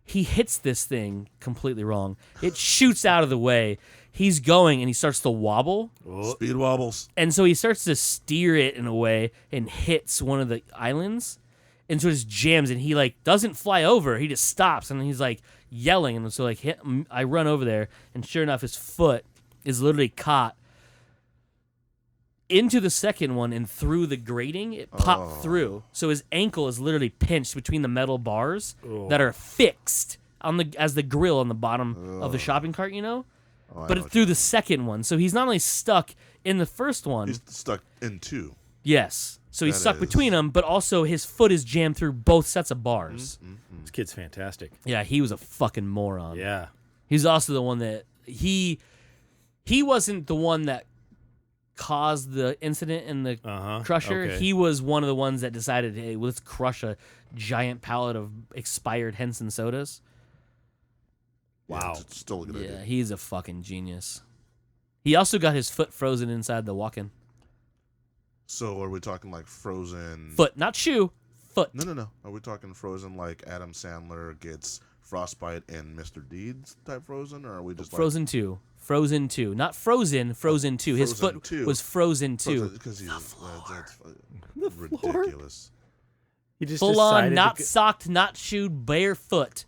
B: He hits this thing completely wrong. It shoots out of the way. He's going, and he starts to wobble.
A: Speed wobbles.
B: And so he starts to steer it in a way and hits one of the islands. And so it just jams and he doesn't fly over. He just stops and he's like yelling, and so like I run over there, and sure enough, his foot is literally caught into the second one and through the grating. It popped through, so his ankle is literally pinched between the metal bars that are fixed on the grill on the bottom of the shopping cart, but it's through the second one. So he's not only stuck in the first one,
A: he's stuck in two.
B: Yes. So he's stuck between them, but also his foot is jammed through both sets of bars.
C: This kid's fantastic.
B: Yeah, he was a fucking moron.
C: Yeah.
B: He's also the one that he wasn't the one that caused the incident in the crusher.
C: Okay.
B: He was one of the ones that decided, hey, let's crush a giant pallet of expired Henson sodas.
A: Wow. Yeah, it's still a good idea.
B: Yeah, he's a fucking genius. He also got his foot frozen inside the walk-in.
A: So are we talking like frozen...
B: Foot, not shoe. Foot.
A: No. Are we talking frozen like Adam Sandler gets frostbite in Mr. Deeds type frozen? Or are we just
B: Frozen 2. Frozen 2. Not Frozen, Frozen 2. His foot was Frozen 2.
A: Because he's... That's ridiculous.
C: He just
B: full on, not socked, not shoed, barefoot.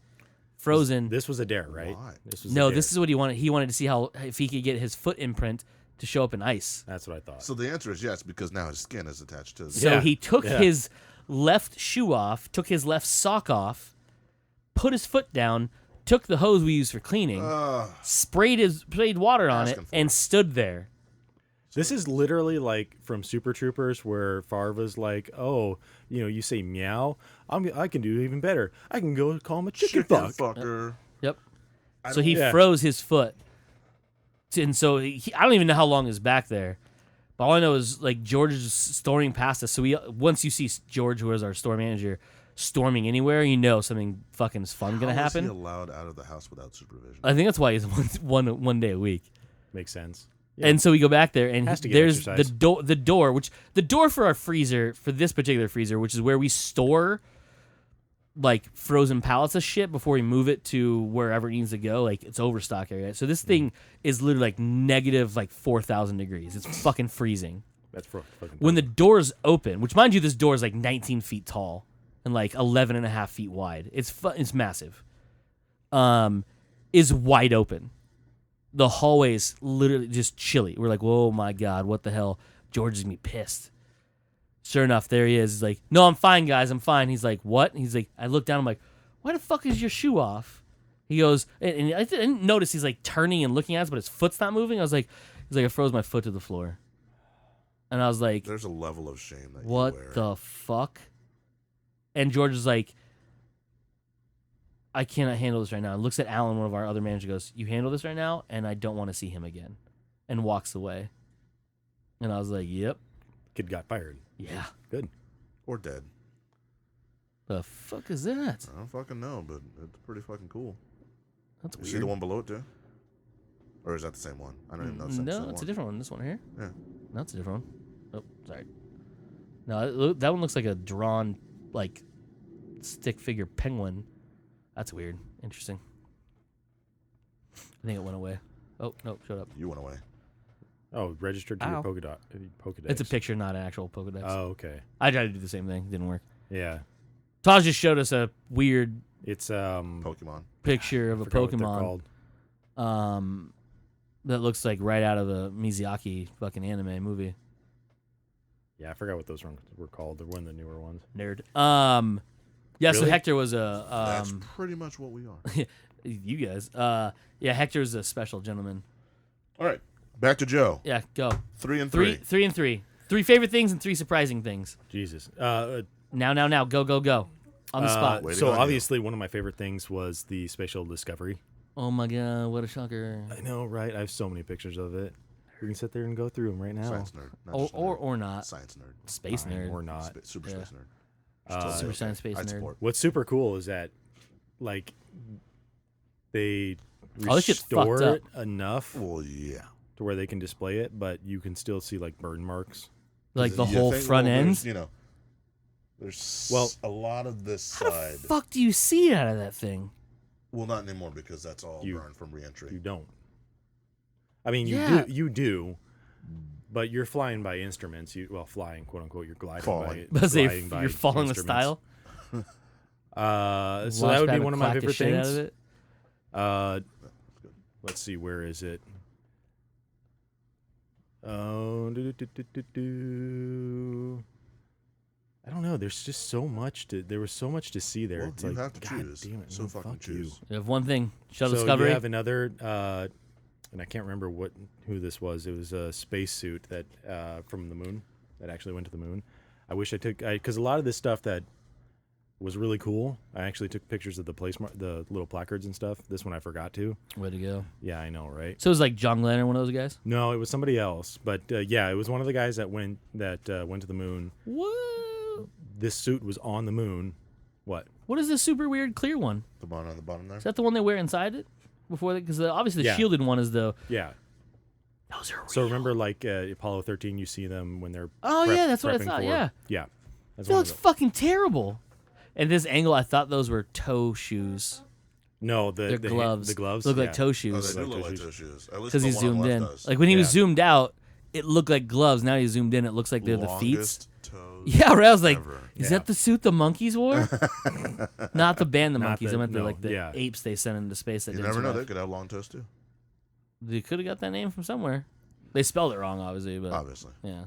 B: Frozen.
C: This was a dare, right?
A: Why?
C: This
B: is what he wanted. He wanted to see if he could get his foot imprint to show up in ice.
C: That's what I thought.
A: So the answer is yes, because now his skin is attached to his...
B: So he took his left shoe off, took his left sock off, put his foot down, took the hose we use for cleaning, sprayed water on it, and stood there.
C: This is literally like from Super Troopers, where Farva's like, "Oh, you say meow, I can do even better. I can go call him a chicken fuck."
A: fucker.
B: Yep. So he froze his foot, and so I don't even know how long is back there. But all I know is like George is storming past us. So once you see George, who is our store manager, storming anywhere, something fucking fun gonna happen.
A: How is he allowed out of the house without supervision?
B: I think that's why he's one day a week.
C: Makes sense. Yeah.
B: And so we go back there, and there's
C: exercise.
B: the door for our freezer, for this particular freezer, which is where we store like frozen pallets of shit before we move it to wherever it needs to go. Like it's overstock area. So this thing is literally like negative 4,000 degrees. It's fucking freezing.
C: That's fucking
B: when the doors open, which mind you, this door is like 19 feet tall and like 11 and a half feet wide. It's massive. Is wide open. The hallway's literally just chilly. We're like, whoa, my God, what the hell? George is gonna be pissed. Sure enough, there he is. He's like, no, I'm fine, guys, I'm fine. He's like, what? He's like, I look down, I'm like, why the fuck is your shoe off? He goes, and I didn't notice he's like turning and looking at us, but his foot's not moving. He's like, I froze my foot to the floor. And I was like,
A: there's a level of shame that
B: what
A: you wear.
B: The fuck? And George is like, I cannot handle this right now. And looks at Alan, one of our other managers, goes, you handle this right now, and I don't want to see him again. And walks away. And I was like, yep.
C: Kid got fired.
B: Yeah.
C: Good.
A: Or dead.
B: The fuck is that?
A: I don't fucking know, but it's pretty fucking cool.
B: That's
A: You
B: weird.
A: see the one below it too? Or is that the same one? I don't even know if it's the same
B: No, it's a different one. This one here?
A: Yeah.
B: No, it's a different one. Oh, sorry. No, that one looks like a drawn, stick figure penguin. That's weird. Interesting. I think it went away. Oh, no, shut up.
A: You went away.
C: Oh, registered to your Pokedex.
B: It's a picture, not an actual Pokedex.
C: Oh, okay.
B: I tried to do the same thing. Didn't work.
C: Yeah.
B: Taj just showed us a weird
C: It's
A: Pokemon.
B: picture of a
C: forgot what they're
B: Pokemon
C: called.
B: that looks like right out of a Miyazaki fucking anime movie.
C: Yeah, I forgot what those ones were called. They're one of the newer ones.
B: Nerd. Yeah, so
C: Really?
B: Hector was
A: That's pretty much what we are.
B: you guys. Yeah, Hector's a special gentleman.
A: All right. Back to Joe.
B: Yeah, go.
A: 3 and 3.
B: 3 and 3. 3 favorite things and 3 surprising things.
C: Jesus.
B: Now. Go. On the spot.
A: Waiting
C: So
A: on you.
C: obviously one of my favorite things was the spatial discovery.
B: Oh my God, what a shocker.
C: I know, right? I have so many pictures of it. We can sit there and go through them right now.
A: Science nerd. Not
B: Or,
A: just nerd.
B: or not.
A: Science nerd.
B: Space
C: Fine,
B: nerd.
C: or not.
A: Super
B: Yeah.
A: space nerd.
B: Super science space
A: I'd
B: nerd.
A: support.
C: What's super cool is that, they
B: Oh, this shit's
C: restore
B: fucked
C: it enough
A: Well, yeah.
C: to where they can display it, but you can still see burn marks.
B: Like the
A: You
B: whole
A: think,
B: front
A: well,
B: end.
A: there's a lot of this
B: How
A: side.
B: the fuck do you see out of that thing?
A: Well, not anymore because that's all burned from
C: You
A: reentry.
C: don't. I mean,
B: Yeah.
C: you do, but you're flying by instruments. Flying, quote unquote. You're gliding
A: Falling.
C: by.
B: Let's say
C: gliding by
B: you're following the
C: instruments.
B: style.
C: So that would be
B: Launchpad
C: one of my
B: clack the
C: favorite
B: shit out
C: things.
B: of it.
C: Let's see, where is it? Oh, I don't know. There's just so much there was so much to see there.
A: Well,
C: it's
A: you
C: like,
A: have to
C: God
A: choose.
C: damn it,
A: So
C: man,
A: fucking
C: fuck
A: choose.
B: You have one thing. Shuttle
C: So
B: Discovery.
C: you have another, and I can't remember who this was. It was a spacesuit that from the moon that actually went to the moon. I wish I took because a lot of this stuff that was really cool. I actually took pictures of the little placards and stuff. This one I forgot to.
B: Way to go.
C: Yeah, I know, right?
B: So it was like John Glenn or one of those guys?
C: No, it was somebody else. But yeah, it was one of the guys that went to the moon.
B: Whoa.
C: This suit was on the moon. What?
B: What is this super weird clear one?
A: The one on the bottom there.
B: Is that the one they wear inside it? Because obviously the
C: Yeah.
B: shielded one is the...
C: Yeah.
B: Those are real.
C: So remember, like Apollo 13, you see them when they're
B: yeah, that's what I
C: prepping
B: thought,
C: for-
B: yeah.
C: Yeah. That's
B: That
C: one
B: looks
C: of the,
B: fucking terrible. At this angle, I thought those were toe shoes.
C: no,
B: They're
C: the
B: gloves.
C: The gloves
B: Look like
C: yeah.
B: toe
A: Oh,
B: shoes.
A: they do
C: like
A: look like
C: toe
A: toe shoes. At least
B: Because
A: the
B: he's
A: one on the
B: zoomed in.
A: left does.
B: Like when he was
C: Yeah.
B: zoomed out, it looked like gloves. Now he's zoomed in, it looks like they're the feet.
A: Longest toes
B: Yeah, right. I was like,
A: ever.
B: is
C: Yeah.
B: that the suit the monkeys wore? Not the band, the
C: Not
B: monkeys. I
C: the-
B: meant
C: no,
B: like the
C: yeah.
B: apes they sent into space. That
A: You
B: didn't
A: never know.
B: survive.
A: They could have long toes too.
B: They could have got that name from somewhere. They spelled it wrong, obviously, but
A: Obviously,
B: yeah,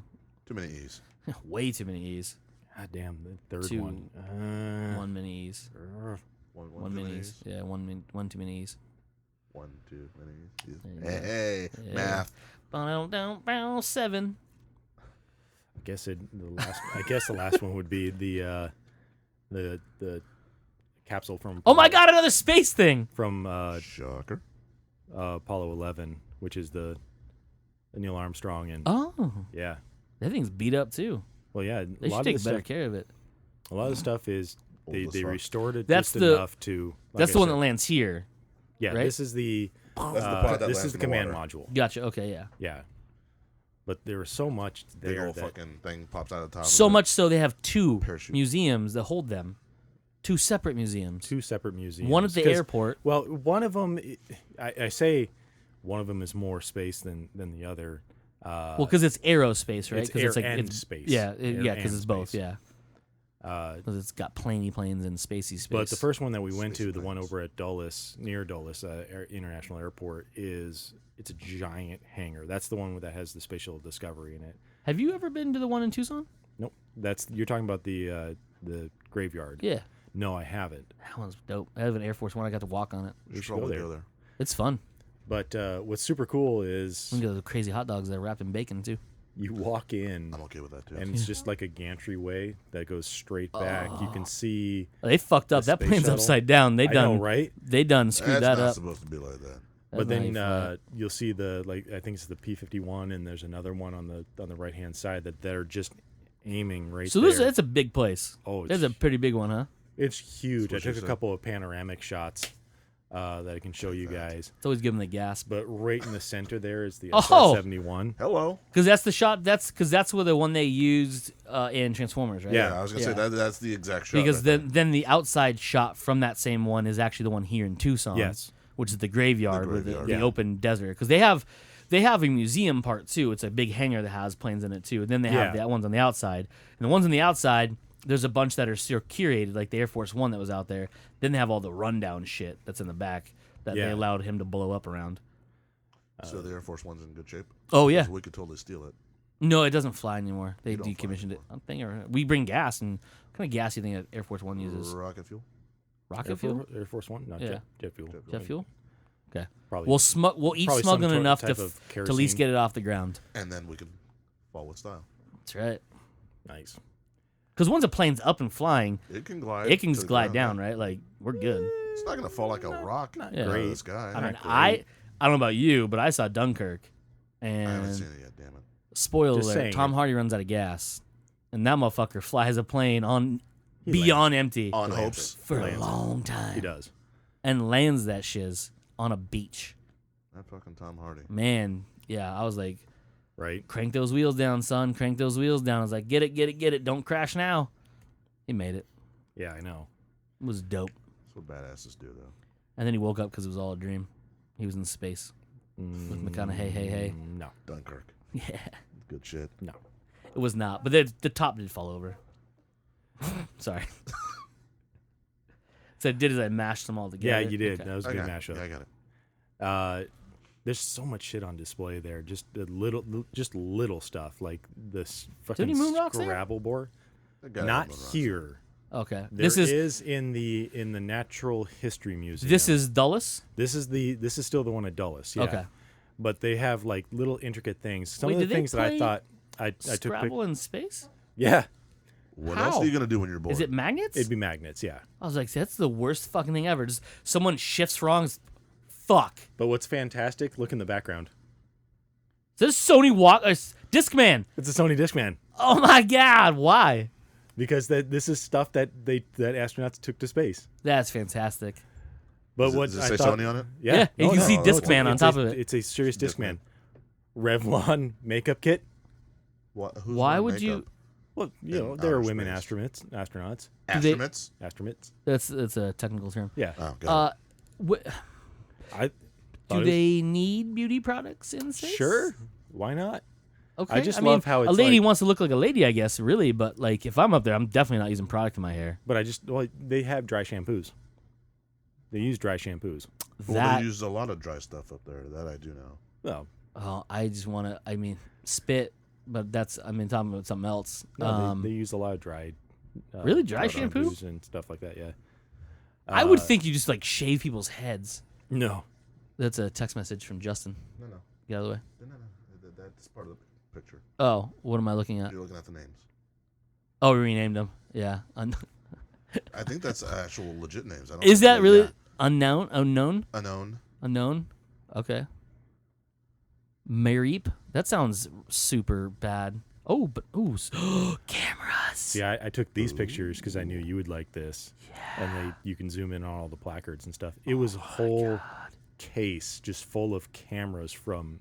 A: too many E's.
B: way too many E's.
C: God damn, the third
B: Two.
C: one.
B: One many E's. One
A: too
B: many
A: many
B: E's. Yeah, one too many E's.
A: One too many E's.
B: There you
A: Hey,
B: Yeah.
A: math.
B: Bow, 7.
C: I guess the last one would be the capsule from.
B: Oh my God! Another space thing.
C: From
A: Shocker.
C: Apollo 11, which is the Neil Armstrong and
B: Oh,
C: yeah.
B: that thing's beat up too.
C: Well, yeah,
B: They
C: a
B: should
C: lot of
B: take
C: the
B: better
C: stuff.
B: care of it.
C: A lot of the stuff is
A: Old
C: they
A: as fuck.
C: restored it
B: That's
C: just
B: the-
C: enough to. like
B: That's
C: I
B: the one
C: said.
B: that lands here.
C: Yeah,
B: right?
C: this is the.
A: That's the pod that
C: this
A: lands
C: is the
A: in the
C: command
A: water.
C: module.
B: Gotcha. Okay, yeah.
C: Yeah, but there was so much
A: Big
C: there
A: old
C: that
A: fucking thing pops out of the top.
B: So
A: of it.
B: much so they have two
A: Parachute.
B: museums that hold them. Two separate museums.
C: two separate museums.
B: One at the
C: 'Cause-
B: airport.
C: Well, one of them, I say, one of them is more space than the other.
B: Well, because it's aerospace, right?
C: it's
B: 'Cause
C: air and space.
B: Yeah,
C: Air
B: yeah, because
C: and
B: it's both.
C: space.
B: Yeah,
C: Uh,
B: because it's got planey planes and spacey space.
C: but the first one that we went
A: Space
C: to, the one
A: planes.
C: over at Dulles, near Dulles International Airport, it's a giant hangar. That's the one that has the Spatial Discovery in it.
B: Have you ever been to the one in Tucson?
C: Nope, you're talking about the graveyard.
B: Yeah,
C: No, I haven't.
B: that one's dope. I have an Air Force One. I got to walk on it.
A: We
C: should
A: should
C: go
A: probably
C: there.
A: go there.
B: It's fun.
C: But what's super cool is
B: We can go to the crazy hot dogs that are wrapped in bacon too.
C: you walk in.
A: I'm okay with that too.
C: And it's just like a gantry way that goes straight back. You can see.
B: They fucked up.
C: The
B: That
C: space
B: plane's
C: shuttle.
B: upside down. They
C: I
B: done
C: know, right?
B: They done screwed
A: That's
B: that
A: not
B: up.
A: supposed to be like that.
C: But
B: That's
C: then
B: not how you fly.
C: you'll see I think it's the P-51, and there's another one on the right hand side that are just aiming right
B: So
C: there.
B: that's a big place.
C: Oh,
B: That's a pretty big one, huh?
C: it's huge. I
A: That's what
C: took
A: she
C: a
A: said.
C: couple of panoramic shots that I can show you guys.
B: It's always giving the gas.
C: But right in the center there is the
B: Oh!
C: SR-71.
A: Hello.
B: Because that's the shot. That's where the one they used in Transformers, right?
C: Yeah.
A: I was gonna say
B: Yeah.
A: that's the exact shot.
B: Because
A: right there.
B: then the outside shot from that same one is actually the one here in Tucson.
C: Yes.
B: Which is the graveyard, with
A: graveyard.
B: the
C: Yeah.
B: open desert. Because they have a museum part too. It's a big hangar that has planes in it too. And then they have
C: Yeah.
B: the ones on the outside. And the ones on the outside, there's a bunch that are still curated, like the Air Force One that was out there. Then they have all the rundown shit that's in the back that they
C: Yeah.
B: allowed him to blow up around.
A: So the Air Force One's in good shape.
B: Oh yeah.
A: So we could totally steal it.
B: No, it doesn't fly anymore. They
A: You don't fly
B: decommissioned it.
A: anymore.
B: I think we bring gas, and what kind of gas do you think that Air Force One uses?
A: Rocket fuel.
B: Rocket fuel?
C: Air Force One? No,
B: Yeah.
C: jet fuel.
B: Jet fuel? Okay.
C: Probably.
B: We'll eat
C: Probably some
B: smuggling enough
C: type
B: to
C: of
B: at least
C: kerosene.
B: get it off the ground.
A: And then we can fall with style.
B: That's right.
C: Nice.
B: Because once a plane's up and flying,
A: It can glide.
B: it can
A: to
B: just
A: the
B: glide
A: ground,
B: down, right? Like we're good.
A: yeah. It's not gonna fall like a rock
B: Yeah.
A: out of
C: great.
A: the sky.
B: I mean,
C: great.
B: I don't know about you, but I saw Dunkirk,
A: I haven't
B: and
A: seen it yet. Damn it.
B: spoiler
C: Just
B: alert:
C: saying.
B: Tom Hardy runs out of gas, and that motherfucker flies a plane on
C: He
B: beyond empty
A: On
C: lands
A: hopes.
C: it.
B: for a
C: lands it.
B: long time.
C: He does.
B: And lands that shiz on a beach.
A: That fucking Tom Hardy.
B: Man, yeah, I was like,
C: Right?
B: crank those wheels down, son. Crank those wheels down. I was like, get it, get it, get it. Don't crash now. He made it.
C: Yeah, I know.
B: It was dope.
A: That's what badasses do, though.
B: And then he woke up because it was all a dream. He was in space with McConaughey. Hey.
C: No.
A: Dunkirk.
B: Yeah,
A: Good shit.
C: No.
B: it was not. But the top did fall over. Sorry. So I did is I mashed them all together.
C: Yeah, you did.
B: Okay.
C: That was a
A: I
C: good
A: got it.
C: mashup.
A: Yeah, I got it.
C: There's so much shit on display there. Just little stuff like this fucking
B: any moon rocks there?
C: Scrabble board.
A: I got it.
C: Not
A: Moon rocks.
C: here.
B: Okay.
C: There
B: This is
C: is in the Natural History Museum.
B: this is Dulles.
C: This is still the one at Dulles. Yeah.
B: Okay.
C: But they have like little intricate things. Some
B: Wait,
C: of the
B: did they
C: things that I
B: play
C: thought I took.
B: Scrabble in space.
C: Yeah,
A: What
B: How?
A: else are you gonna do when you're bored?
B: Is it magnets?
C: it'd be magnets. Yeah.
B: I was like, that's the worst fucking thing ever. Just someone shifts wrong. Fuck.
C: But what's fantastic? Look in the background.
B: Is this Sony Discman?
C: It's a Sony Discman.
B: Oh my god! Why?
C: Because this is stuff that astronauts took to space.
B: That's fantastic.
C: But
A: Does it,
C: what
A: does it
C: I
A: say
C: thought,
A: Sony on it?
B: Yeah, you can see Discman on
C: it's
B: top of it.
C: It's a serious Discman.
A: Discman.
C: Revlon makeup kit.
A: Who's
B: Why
A: wearing
B: would you?
A: makeup?
C: Well,
A: In
C: there are
A: outer
C: women
A: space.
C: astronauts.
B: Do they-
A: Astronauts?
C: Astronauts.
B: That's a technical term.
C: Yeah.
A: Oh, got it.
C: I
B: Do
C: thought it
B: they need beauty products in
C: was,
B: space?
C: sure. Why not?
B: Okay.
C: I just
B: mean,
C: love how
B: a
C: it's
B: lady
C: like-
B: wants to look like a lady, I guess, really. But like, if I'm up there, I'm definitely not using product in my hair.
C: But they have dry shampoos. They use dry shampoos.
A: Well,
B: That.
A: they use a lot of dry stuff up there. That I do know.
C: Well,
B: Oh, I just want to. I mean, spit. But that's. I mean, talking about something else.
C: no, they use a lot of dried.
B: Really? Dry shampoo?
C: shampoos and stuff like that. Yeah.
B: I would think you just like shave people's heads.
C: No.
B: That's a text message from Justin.
A: No.
B: Get out of the way.
A: No. That's part of the picture.
B: Oh, what am I looking at?
A: You're looking at the names.
B: Oh, we renamed them. Yeah.
A: I think that's actual legit names. I don't
B: Is
A: think
B: that really
A: yeah.
B: unknown?
A: Unknown?
B: Unknown? Okay. Mareep? That sounds super bad. Oh, but cameras.
C: Yeah, I took these pictures because I knew you would like this. Yeah. And you can zoom in on all the placards and stuff. It was a whole case just full of cameras from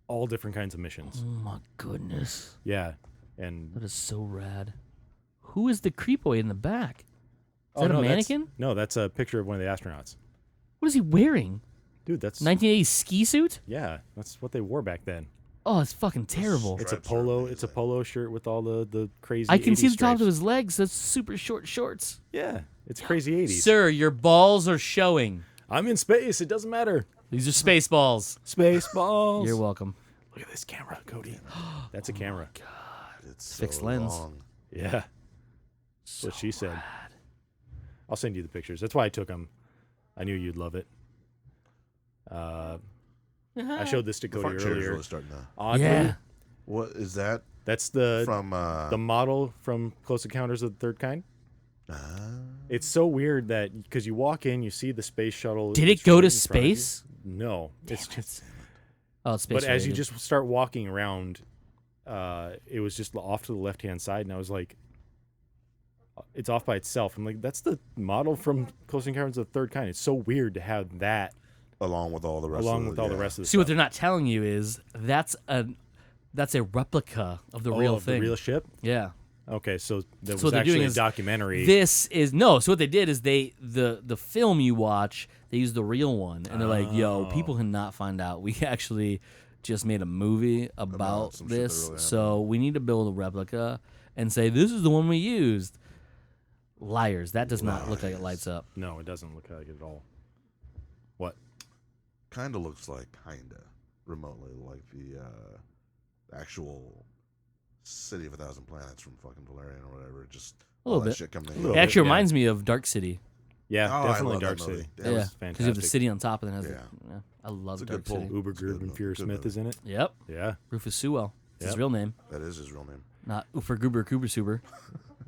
C: all different kinds of missions.
B: Oh my goodness.
C: Yeah. And
B: That is so rad. Who is the creepoid in the back? Is that
C: no,
B: a
C: that's-
B: mannequin?
C: No, that's a picture of one of the astronauts.
B: What is he wearing?
C: Dude, that's
B: 1980s ski suit?
C: yeah, that's what they wore back then.
B: Oh, it's fucking terrible.
C: It's a
A: Stripes are
C: polo. It's a
A: amazing.
C: polo shirt with all the crazy.
B: I can
C: 80s
B: see the top
C: stripes.
B: of his legs. That's super short shorts.
C: Yeah, it's crazy 80s.
B: Sir, your balls are showing.
C: I'm in space. It doesn't matter.
B: These are space balls.
C: Space balls.
B: You're welcome.
C: Look at this camera, Cody. That's a camera.
A: It's
B: Fixed
A: so
B: lens.
A: long.
C: Yeah, that's what she said. I'll send you the pictures. That's why I took them. I knew you'd love it. I showed this to
A: The
C: Cody
A: fart chair is
C: earlier.
A: really starting to.
C: Oddly,
B: Yeah.
A: What is that
C: that's the
A: from?
C: model from Close Encounters of the Third Kind.
A: Uh,
C: It's so weird that because you walk in, you see the space shuttle.
B: Did
C: it's
B: it go
C: right
B: to
C: in front of you.
B: space?
C: No, it's just.
B: Oh, it's space.
C: But as you
B: related.
C: just start walking around, it was just off to the left hand side, and I was like, "It's off by itself." I'm like, "That's the model from Close Encounters of the Third Kind." It's so weird to have that
A: along with all the rest.
C: along
A: of
C: with all the rest of the
B: See, what
C: stuff.
B: they're not telling you is that's a replica of the real
C: of
B: thing.
C: the real ship.
B: Yeah.
C: Okay, so there
B: So
C: was
B: what they're doing
C: actually a
B: is
C: documentary.
B: This is no. So what they did is the film you watch, they used the real one, and they're like, "Yo, people cannot find out. We actually just made a movie about
A: some shit that
B: this,
A: really
B: so we need to build a replica and say this is the one we used." Liars. That does not look like it lights up.
C: No, it doesn't look like it at all. What?
A: Kind of looks like remotely like the actual City of a Thousand Planets from fucking Valerian or whatever. Just
B: A little
A: all that
B: bit.
A: shit coming
C: A
A: in.
C: little
B: It
C: bit.
B: actually
C: yeah.
B: reminds me of Dark City.
C: Yeah,
A: Oh, I
C: definitely
A: love that
C: Dark
A: movie.
C: City.
A: That
C: That
B: Yeah,
C: was
B: because you have the
C: fantastic.
B: city on top, and then has
A: Yeah.
B: I love
A: It's a
B: Dark
A: good pull.
B: City.
C: Uber
A: It's a
C: Groove
A: good
C: and Fear
A: movie. Good
C: Smith
A: movie.
C: is in it.
B: Yep,
C: Yeah.
B: Rufus Sewell. It's his
C: Yep.
B: real name,
A: That is his real name.
B: not Ufer Goober Goober Suber.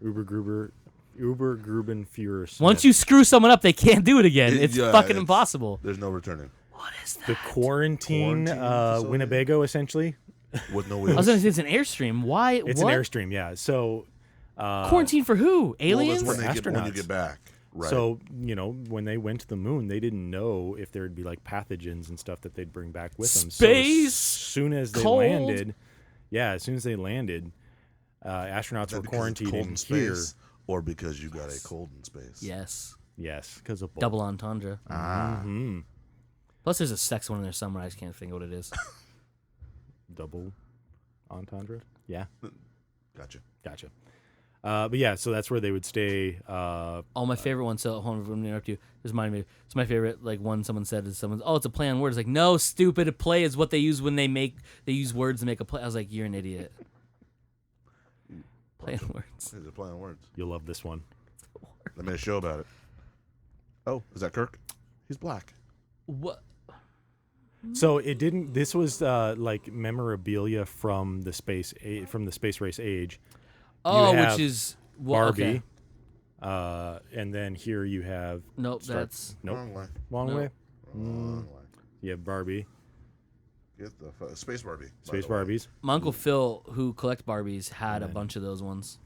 C: Uber Gruben Fear Smith.
B: Once you screw someone up, they can't do it again.
A: It-
B: It's
A: yeah,
B: fucking
A: it's-
B: impossible.
A: There's no returning
B: What is that?
C: the quarantine,
A: facility?
C: Winnebago, essentially.
A: with no
B: I
A: wheels.
B: was gonna say it's an airstream. Why?
C: It's
B: what?
C: an Airstream, yeah. So
B: Quarantine for who?
A: Well,
B: Aliens?
A: that's when you
C: Astronauts.
A: get back. Right.
C: So, when they went to the moon, they didn't know if there'd be like pathogens and stuff that they'd bring back with them. So
B: Space,
C: as soon as they
B: cold.
C: landed, astronauts
A: Is that
C: were
A: because it's
C: quarantined
A: cold
C: in
A: in
C: here.
A: space, or because you got a cold in space.
B: Yes.
C: Yes, because of both.
B: Double entendre.
A: Ah.
C: Mhm.
B: Plus, there's a sex one in there somewhere. I just can't think what it is.
C: Double entendre. Yeah,
A: Gotcha.
C: gotcha. But yeah, so that's where they would stay.
B: All my favorite ones. So hold on, let me interrupt you. This reminded me. It's my favorite. Like one someone said is someone's. Oh, it's a play on words. Like no, stupid. A play is what they use when they use words to make a play. I was like, you're an idiot. Play on words.
A: It's a play on words.
C: You'll love this one.
A: They made a show about it. Oh, is that Kirk? He's black.
B: What?
C: So it didn't. This was like memorabilia from the space race age.
B: Oh,
C: have
B: which is
C: Barbie.
B: Okay.
C: And then here you have.
B: Nope, that's
C: Nope.
A: Wrong way.
C: Wrong
B: Nope.
C: way.
A: Wrong way.
C: You have Barbie.
A: Get the Space Barbie. by
C: Space
A: the way.
C: Barbies.
B: my Uncle Phil, who collects Barbies, had a
C: then-
B: bunch of those ones.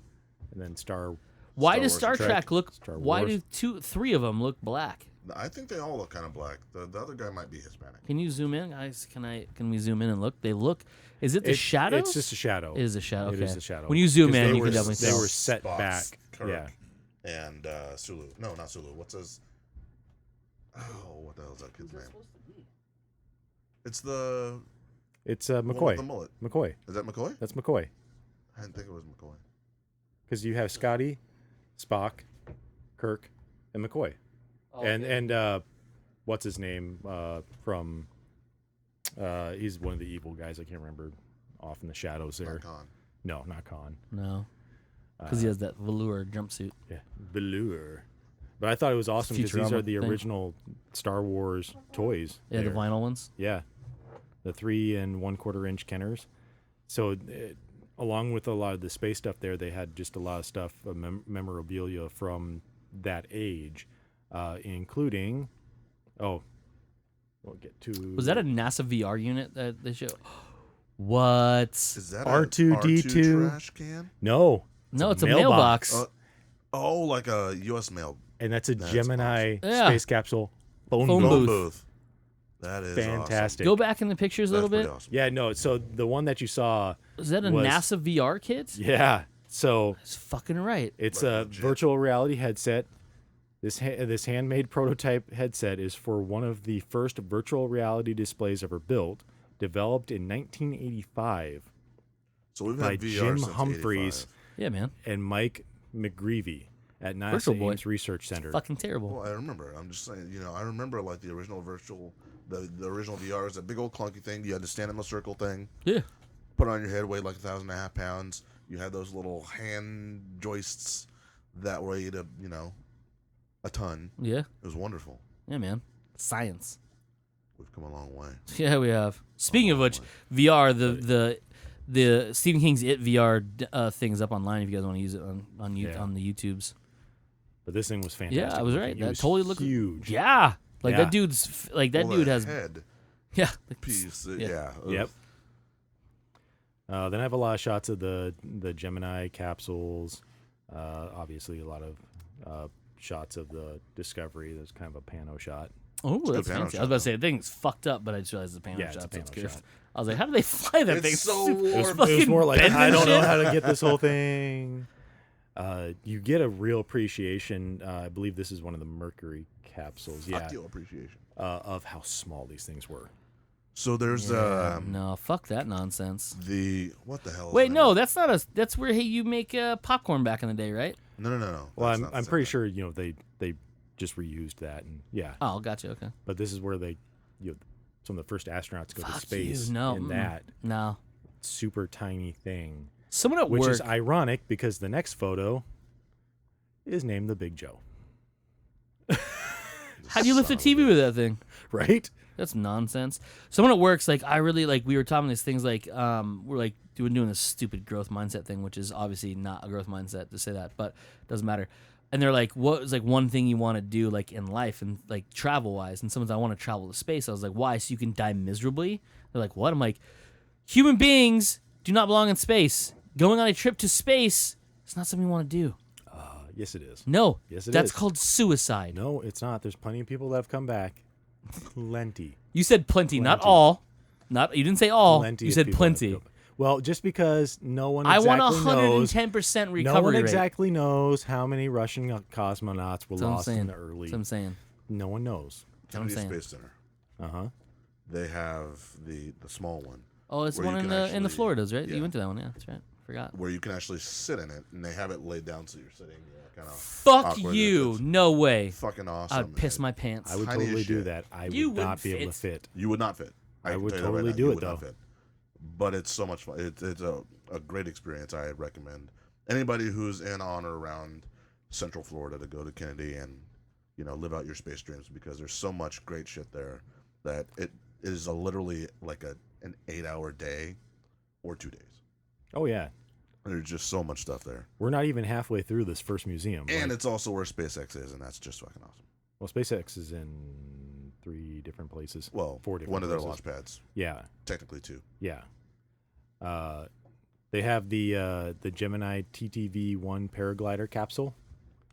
C: And then Star.
B: Why
A: Star
B: does
A: Wars
B: Star
A: and
B: Trek
C: Trek.
B: look?
C: Star
B: Why
C: Wars.
B: do three of them look black?
A: I think they all look kind of black. The other guy might be Hispanic.
B: Can you zoom in, guys? Can we zoom in and look? They look. Is it the shadows?
C: It's just a shadow.
B: It is a shadow.
C: It
B: Okay.
C: is a shadow.
B: When you zoom
C: 'Cause
B: in,
C: they
B: you
C: were-
B: can definitely
C: they
B: tell.
C: were set
A: Spock's
C: back.
A: Kirk
C: Yeah.
A: And Sulu. No, not Sulu. What's his? Oh, what the hell is that kid's name? It's the
C: It's
A: one with
C: McCoy.
A: the mullet.
C: McCoy.
A: Is that McCoy?
C: That's McCoy.
A: I didn't think it was McCoy.
C: Because you have Scotty, Spock, Kirk, and McCoy. And what's his name from? He's one of the evil guys. I can't remember. Off in the shadows there.
A: Not Khan.
C: No, not Khan.
B: No, because he has that velour jumpsuit.
C: Yeah, Velour. But I thought it was awesome because these
B: Futurama
C: are the
B: thing.
C: original Star Wars toys.
B: Yeah, the
C: there.
B: vinyl ones.
C: Yeah, the 3 1/4 inch Kenners. So, along with a lot of the space stuff there, they had just a lot of stuff, memorabilia from that age, including. Oh, we'll get to.
B: Was that a NASA VR unit that they show? What?
A: Is that
C: R2D2
A: a trash can?
C: No.
B: No, it's a mailbox.
A: Oh, like a U.S. mail
C: And that's a
A: That's
C: Gemini
B: Yeah.
C: space capsule phone
B: Phone
C: booth.
B: booth.
A: booth. That is
C: Fantastic.
B: Go back in the pictures a
A: Awesome.
B: little
A: That's
B: bit.
A: pretty awesome.
C: Yeah, no. So the one that you saw,
B: Is that a
C: was-
B: NASA VR kit?
C: yeah. So
B: That's fucking right.
C: it's
A: Like
C: a
A: legit.
C: virtual reality headset. This handmade prototype headset is for one of the first virtual reality displays ever built, developed in 1985
A: So we've
C: by
A: had VR
C: Jim
A: since
C: Humphreys
A: 85.
B: Yeah, man.
C: and Mike McGreevy at
B: Virtual
C: NASA
B: Boy.
C: Ames Research Center.
B: Fucking terrible.
A: Well, I remember. I'm just saying. I remember like the original the original VR is that big old clunky thing. You had to stand in the circle thing,
B: Yeah.
A: put it on your head, weighed like 1,500 pounds. You had those little hand joists that weighed a ton.
B: Yeah.
A: It was wonderful.
B: Yeah, man. Science.
A: We've come a long way.
B: Yeah, we have. Speaking of which, VR, the Stephen King's It VR thing's up online if you guys want to use it on the YouTubes.
C: But this thing was fantastic.
B: Yeah, I was
C: looking.
B: right.
C: It
B: That
C: was
B: totally looked
C: huge.
B: Yeah. Like
C: Yeah.
B: that dude's that
A: Well,
B: dude
A: the
B: has
A: head
B: yeah.
A: piece.
B: Yeah.
A: Yeah.
C: Yep. Then I have a lot of shots of the Gemini capsules. Obviously, a lot of shots of the Discovery. There's kind of a pano shot.
B: Oh,
A: a
B: that's
A: good pano
B: fancy. I
A: shot,
B: was about to say the thing's fucked up, but I just realized the panel
C: Yeah, it's a
B: shot.
C: pano
B: That's good.
C: shot.
B: I was like, how do they fly that
A: It's
B: thing?
A: so
B: Super-
A: warm.
C: It was
B: fucking
C: more like,
B: bending
C: I don't know
B: shit.
C: how to get this whole thing. You get a real appreciation. I believe this is one of the Mercury capsules. Yeah,
A: Fuck you, appreciation.
C: of how small these things were.
A: So there's
B: No, fuck that nonsense.
A: what the hell? is
B: Wait,
A: the
B: no,
A: name?
B: that's not a. That's where you make popcorn back in the day, right?
A: No.
C: Well,
A: That's not the
C: I'm
A: same
C: pretty
A: thing.
C: sure they just reused that, and yeah.
B: Oh, gotcha. Okay.
C: But this is where some of the first astronauts go
B: Fuck
C: to space.
B: you. No,
C: in
B: mm-mm.
C: that
B: No.
C: super tiny thing,
B: Someone at
C: which
B: work.
C: is ironic because the next photo is named the Big Joe.
B: How do you lift a
A: Son of
B: TV with that thing?
C: Right?
B: That's nonsense. Someone at work's like, I really like. We were talking these things like, we're like doing this stupid growth mindset thing, which is obviously not a growth mindset to say that, but doesn't matter. And they're like, what is like one thing you want to do like in life and like travel wise? And someone's, I want to travel to space. I was like, why? So you can die miserably? They're like, what? I'm like, human beings do not belong in space. Going on a trip to space is not something you want to do.
C: Yes, it is.
B: No.
C: Yes, it
B: That's
C: is.
B: called suicide.
C: No, it's not. There's plenty of people that have come back. Plenty.
B: You said plenty, not
C: Plenty.
B: all. Not you didn't say all.
C: Plenty
B: You
C: of
B: said
C: people that have
B: plenty.
C: come back. Well, just because no one
B: I
C: exactly
B: want
C: knows.
B: 110% recovery
C: No one
B: rate.
C: exactly knows how many Russian cosmonauts were
B: That's what I'm
C: lost in
B: saying.
C: the early.
B: That's what I'm saying.
C: No one knows.
B: That's what I'm
A: Kennedy
B: saying.
A: Space Center.
C: Uh-huh.
A: They have the small one.
B: Oh, it's
A: Where
B: one
A: you
B: in
A: can
B: the
A: actually-
B: Floridas, right?
A: yeah.
B: You went to that one, yeah. That's right. Forgot.
A: where you can actually sit in it, and they have it laid down so you're sitting, kind of.
B: Fuck you! No way.
A: Fucking awesome.
B: I'd piss my pants.
C: I would
A: Tiny as
C: totally do
A: shit.
C: that. I
B: You
C: would not
B: wouldn't
C: be able to
B: fit.
C: fit.
A: You would not fit.
C: I
A: can
C: would
A: tell you that
C: totally
A: now,
C: do
A: you
C: it,
A: would not
C: though.
A: fit. But it's so much fun. It's a great experience. I recommend anybody who's in, on, or around Central Florida to go to Kennedy and live out your space dreams, because there's so much great shit there that it is literally like an 8-hour day or 2 days.
C: Oh yeah,
A: There's just so much stuff there,
C: we're not even halfway through this first museum.
A: and it's also where SpaceX is, and that's just fucking awesome.
C: Well, SpaceX is in 3 different places.
A: Well,
C: 4 different
A: one of their
C: places.
A: launch pads,
C: Yeah,
A: technically 2.
C: yeah. They have the Gemini TTV-1 paraglider capsule.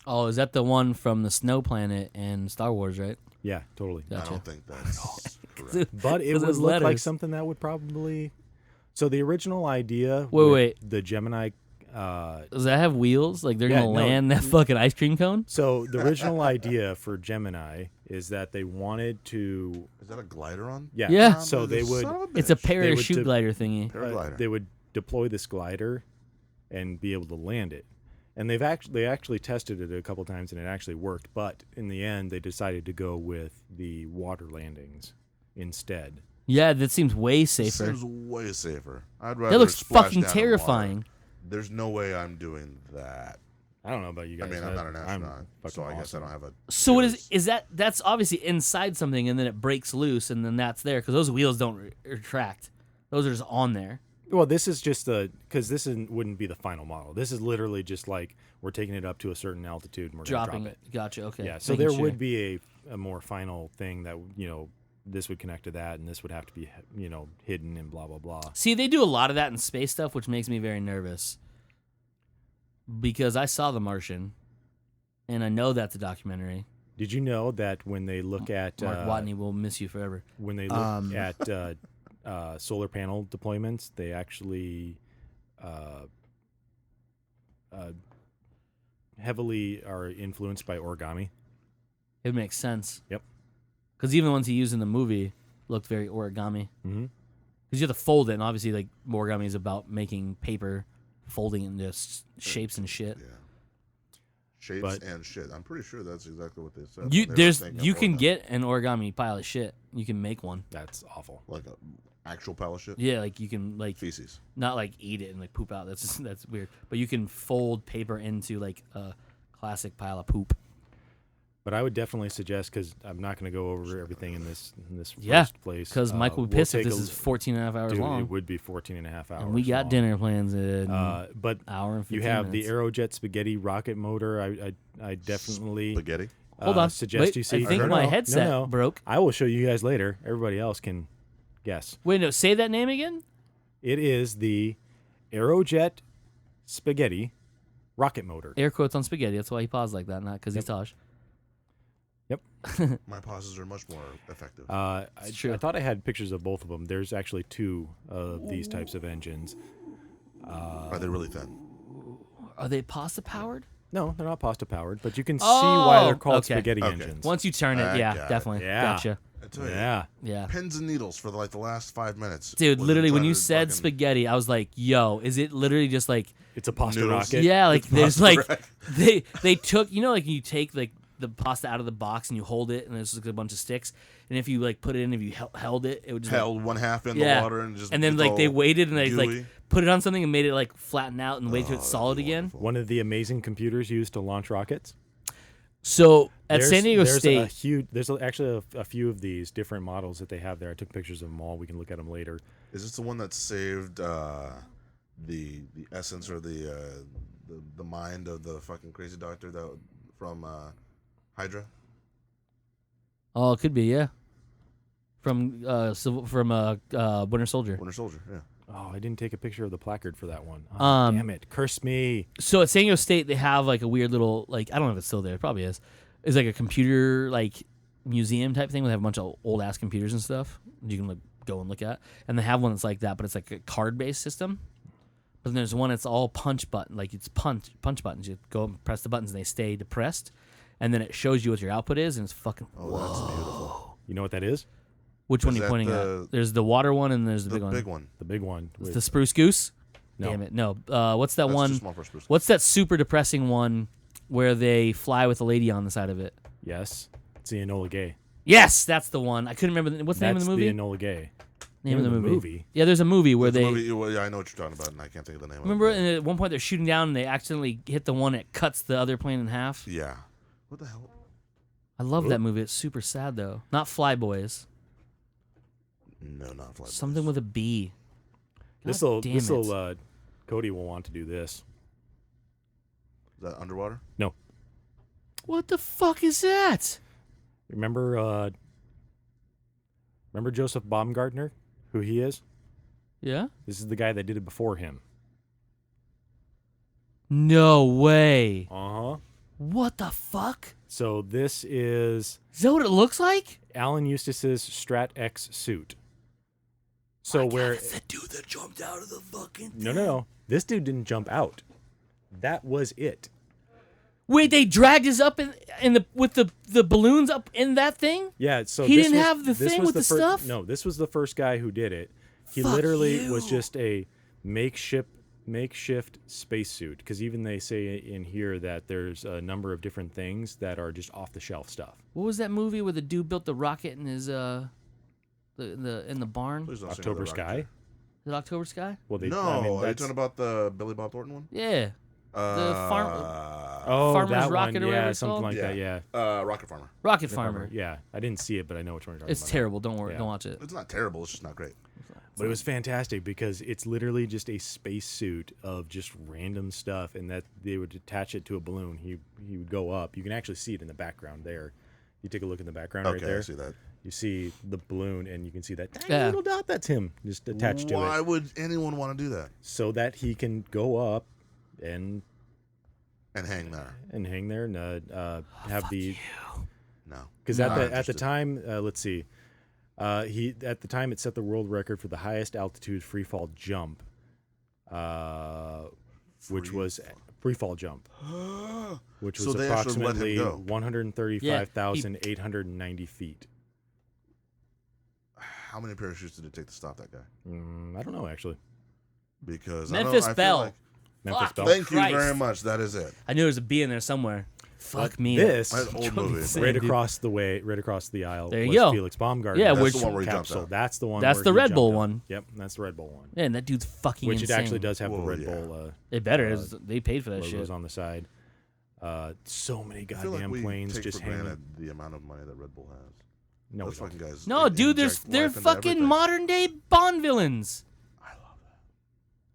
B: Oh, is that the one from the Snow Planet and Star Wars, right?
C: Yeah, totally.
B: Gotcha.
A: I don't think that's correct.
C: But it
B: 'Cause
C: would
B: those
C: look like
B: letters.
C: something that would probably. So the original idea.
B: Wait.
C: The Gemini.
B: Does that have wheels? Like they're
C: Yeah,
B: gonna
C: no.
B: land that fucking ice cream cone?
C: So the original idea for Gemini is that they wanted to.
A: Is that a glider on?
C: Yeah.
B: Yeah.
C: So they would.
A: Son of a
B: It's a
A: bitch.
B: parachute
C: de-
B: glider thingy.
A: Paraglider.
C: They would deploy this glider, and be able to land it. And they actually tested it a couple times, and it actually worked. But in the end, they decided to go with the water landings instead.
B: Yeah, that seems way safer.
A: Seems way safer. I'd rather.
B: That looks
A: splash
B: fucking
A: down in water.
B: terrifying.
A: There's no way I'm doing that.
C: I don't know about you
A: I
C: guys.
A: mean, I'm not an astronaut,
C: fucking
A: so I guess I
C: awesome.
A: don't have a.
B: So what is that? That's obviously inside something, and then it breaks loose, and then that's there because those wheels don't retract. Those are just on there.
C: Well, this is just because this wouldn't be the final model. This is literally just like we're taking it up to a certain altitude and we're going to
B: Dropping
C: drop
B: it. Gotcha. Okay.
C: Yeah, so
B: Making
C: there
B: sure.
C: would be a more final thing that this would connect to that, and this would have to be hidden and blah blah blah.
B: See, they do a lot of that in space stuff, which makes me very nervous. Because I saw The Martian, and I know that's a documentary.
C: Did you know that when they look at
B: Mark Watney will miss you forever.
C: when they look at solar panel deployments, they actually heavily are influenced by origami.
B: It makes sense.
C: Yep.
B: Because even the ones he used in the movie looked very origami.
C: Mm-hmm.
B: Because you have to fold it, and obviously, like origami is about making paper, folding it into shapes and shit.
A: Yeah. Shapes
C: But-
A: and shit. I'm pretty sure that's exactly what they said.
B: You
A: when they were
B: there's
A: thinking
B: you
A: of
B: can
A: origami.
B: get an origami pile of shit. You can make one.
C: That's awful.
A: like a actual pile of shit.
B: Yeah, like you can like
A: Feces.
B: not like eat it and like poop out. That's weird. But you can fold paper into like a classic pile of poop.
C: But I would definitely suggest, because I'm not going to go over everything in this
B: Yeah,
C: first place.
B: Because Mike would be
C: we'll
B: pissed if
C: take
B: this is 14 and a half hours
C: dude,
B: long.
C: It would be 14 and a half hours.
B: And we got
C: long.
B: dinner plans in
C: But
B: hour and 15
C: you have
B: minutes.
C: the Aerojet spaghetti rocket motor. I definitely
A: Spaghetti.
B: Hold on.
C: suggest
B: Wait,
C: you see.
B: I think
C: No,
B: my
C: no,
B: headset
C: no.
B: broke.
C: I will show you guys later. Everybody else can guess.
B: Wait, no, say that name again?
C: It is the Aerojet spaghetti rocket motor.
B: Air quotes on spaghetti. That's why he paused like that, not because he's Tosh.
A: My pauses are much more effective.
C: I
B: true.
C: thought I had pictures of both of them. There's actually 2 of these types of engines.
A: Are they really thin?
B: Are they pasta powered?
C: No, they're not pasta powered, but you can see why they're called
B: okay.
C: spaghetti
A: Okay.
C: engines.
B: Once you turn it,
A: I
B: yeah,
A: got it.
B: definitely.
C: Yeah.
B: Gotcha.
A: I tell you,
C: Yeah.
B: Yeah.
A: pins and needles for the last 5 minutes.
B: Dude,
A: was
B: literally, when
A: trying
B: you
A: to
B: said
A: fucking
B: spaghetti, I was like, yo, is it literally just like,
C: It's a pasta
A: Noodles.
C: rocket.
B: yeah, like there's
A: pasta
B: like,
A: rack.
B: they took, like you take like the pasta out of the box and you hold it and there's like a bunch of sticks. And if you like put it in, if you held it, it would just like,
A: held one half in
B: yeah.
A: the water and just.
B: And then
A: it's
B: like they
A: all
B: waited and they like
A: gooey.
B: put it on something and made it like flatten out and wait till
A: Oh,
B: it's
A: that'd
B: solid
A: be
B: again.
A: wonderful.
C: One of the amazing computers used to launch rockets.
B: So at San Diego
C: there's
B: State,
C: a huge. There's actually a few of these different models that they have there. I took pictures of them all. We can look at them later.
A: Is this the one that saved the essence or the mind of the fucking crazy doctor that from Hydra?
B: oh, it could be, yeah. From Winter Soldier.
A: Winter Soldier. Yeah.
C: Oh, I didn't take a picture of the placard for that one. Oh, damn it! Curse me.
B: So at San Diego State, they have like a weird little like I don't know if it's still there. It probably is. It's like a computer like museum type thing where they have a bunch of old ass computers and stuff you can like go and look at. And they have one that's like that, but it's like a card based system. But then there's one that's all punch button, like it's punch buttons. You go and press the buttons and they stay depressed, and then it shows you what your output is, and it's fucking.
A: Oh, that's beautiful.
C: You know what that is?
B: Which one are
A: Is
B: you
A: that
B: pointing
A: the-
B: at? There's the water one and there's the,
A: The
B: big one.
A: big one.
C: The big one.
B: It's the spruce goose.
C: No.
B: Damn it. No. What's that
A: That's
B: one?
A: too small for a spruce.
B: What's that super depressing one where they fly with a lady on the side of it?
C: Yes, it's the Enola Gay.
B: Yes, that's the one. I couldn't remember. What's the name of the movie?
C: That's the Enola Gay.
B: Name of the movie. Yeah, there's a movie where
A: There's a
B: they.
A: movie, well, yeah, I know what you're talking about, and I can't think of the name
B: Remember,
A: of it.
B: at one point they're shooting down and they accidentally hit the one that cuts the other plane in half.
A: Yeah. What the hell?
B: I love that movie. It's super sad though. Not Flyboys.
A: No, not Flight
B: Something with a B.
C: This
B: God damn it.
C: will Cody will want to do this.
A: Is that underwater?
C: No,
B: What the fuck is that?
C: remember Joseph Baumgartner, who he is?
B: Yeah.
C: This is the guy that did it before him.
B: No way.
C: Uh huh.
B: What the fuck?
C: So this is
B: Is that what it looks like?
C: Alan Eustace's Strat X suit. So where
B: It's the dude that jumped out of the fucking.
C: no, this dude didn't jump out. That was it.
B: Wait, they dragged us up in the with the balloons up in that thing?
C: Yeah, so
B: He
C: this
B: didn't
C: was-
B: have the
C: this
B: thing
C: was
B: with the stuff?
C: No, this was the first guy who did it. He
B: Fuck
C: literally was
B: you.
C: just a makeshift spacesuit. Because even they say in here that there's a number of different things that are just off the shelf stuff.
B: What was that movie where the dude built the rocket in his in the barn?
A: Please don't sing
C: October
A: another rock
C: Sky.
A: there.
B: Is it October Sky?
C: Well, they,
A: No,
C: I mean,
A: are you
C: that's,
A: talking about the Billy Bob Thornton one?
B: Yeah.
C: oh,
B: Farmer's
C: that
B: Rocket
C: one,
B: or whatever
C: yeah,
B: it's
C: something
B: called?
C: like that, yeah.
A: Rocket Farmer.
B: Rocket Farmer.
C: Yeah, I didn't see it, but I know which one you're talking
B: It's
C: about.
B: terrible. Don't worry.
C: Yeah.
B: Don't watch it.
A: It's not terrible. It's just not great.
C: But it was fantastic because it's literally just a space suit of just random stuff, and that they would attach it to a balloon. He would go up. You can actually see it in the background there. You take a look in the background right
A: Okay,
C: there.
A: I see that.
C: You see the balloon, and you can see that tiny
B: Yeah.
C: little dot. That's him, just attached to
A: Why
C: it,
A: would anyone want to do that
C: so that he can go up
A: and hang there?
C: and hang there and have the
A: No.
C: because
A: Not
C: at the
A: interested.
C: time, let's see, he at the time it set the world record for the highest altitude free fall jump, which was free fall jump, which was
A: So they actually let him
C: approximately
A: go.
C: 135,890 feet.
A: How many parachutes did it take to stop that guy?
C: I don't know actually.
A: Because
B: Memphis
A: I feel
B: Bell.
A: like-
C: Memphis
B: Fuck.
C: Bell.
A: Thank
B: Christ.
A: you very much. That is it.
B: I knew there was a B in there somewhere. Fuck me.
C: This
A: That's old
B: Drunk
A: movie.
B: insane.
C: right
B: dude.
C: across the way, right across the aisle.
B: There you
C: was
B: go.
C: Felix Baumgartner.
B: Yeah,
A: That's
B: which
A: the one where he jumps
C: capsule.
A: out.
C: That's the one.
B: That's
C: where
B: the
C: he
B: Red
C: jumped
B: Bull
C: out.
B: one.
C: Yep, that's the Red Bull one.
B: Man, that dude's fucking
C: Which
B: insane.
C: it actually does have
A: Whoa,
C: the Red
A: yeah.
C: Bull
B: It better. They paid for that
C: logos
B: shit.
C: on the side. So many
A: I feel like
C: goddamn
A: we
C: planes
A: take
C: just
A: for
C: hanging.
A: granted the amount of money that Red Bull has.
C: No,
A: Those
C: we don't.
A: fucking guys.
B: No, dude,
A: inject
B: they're
A: life into
B: fucking
A: everything.
B: modern day Bond villains.
A: I love that.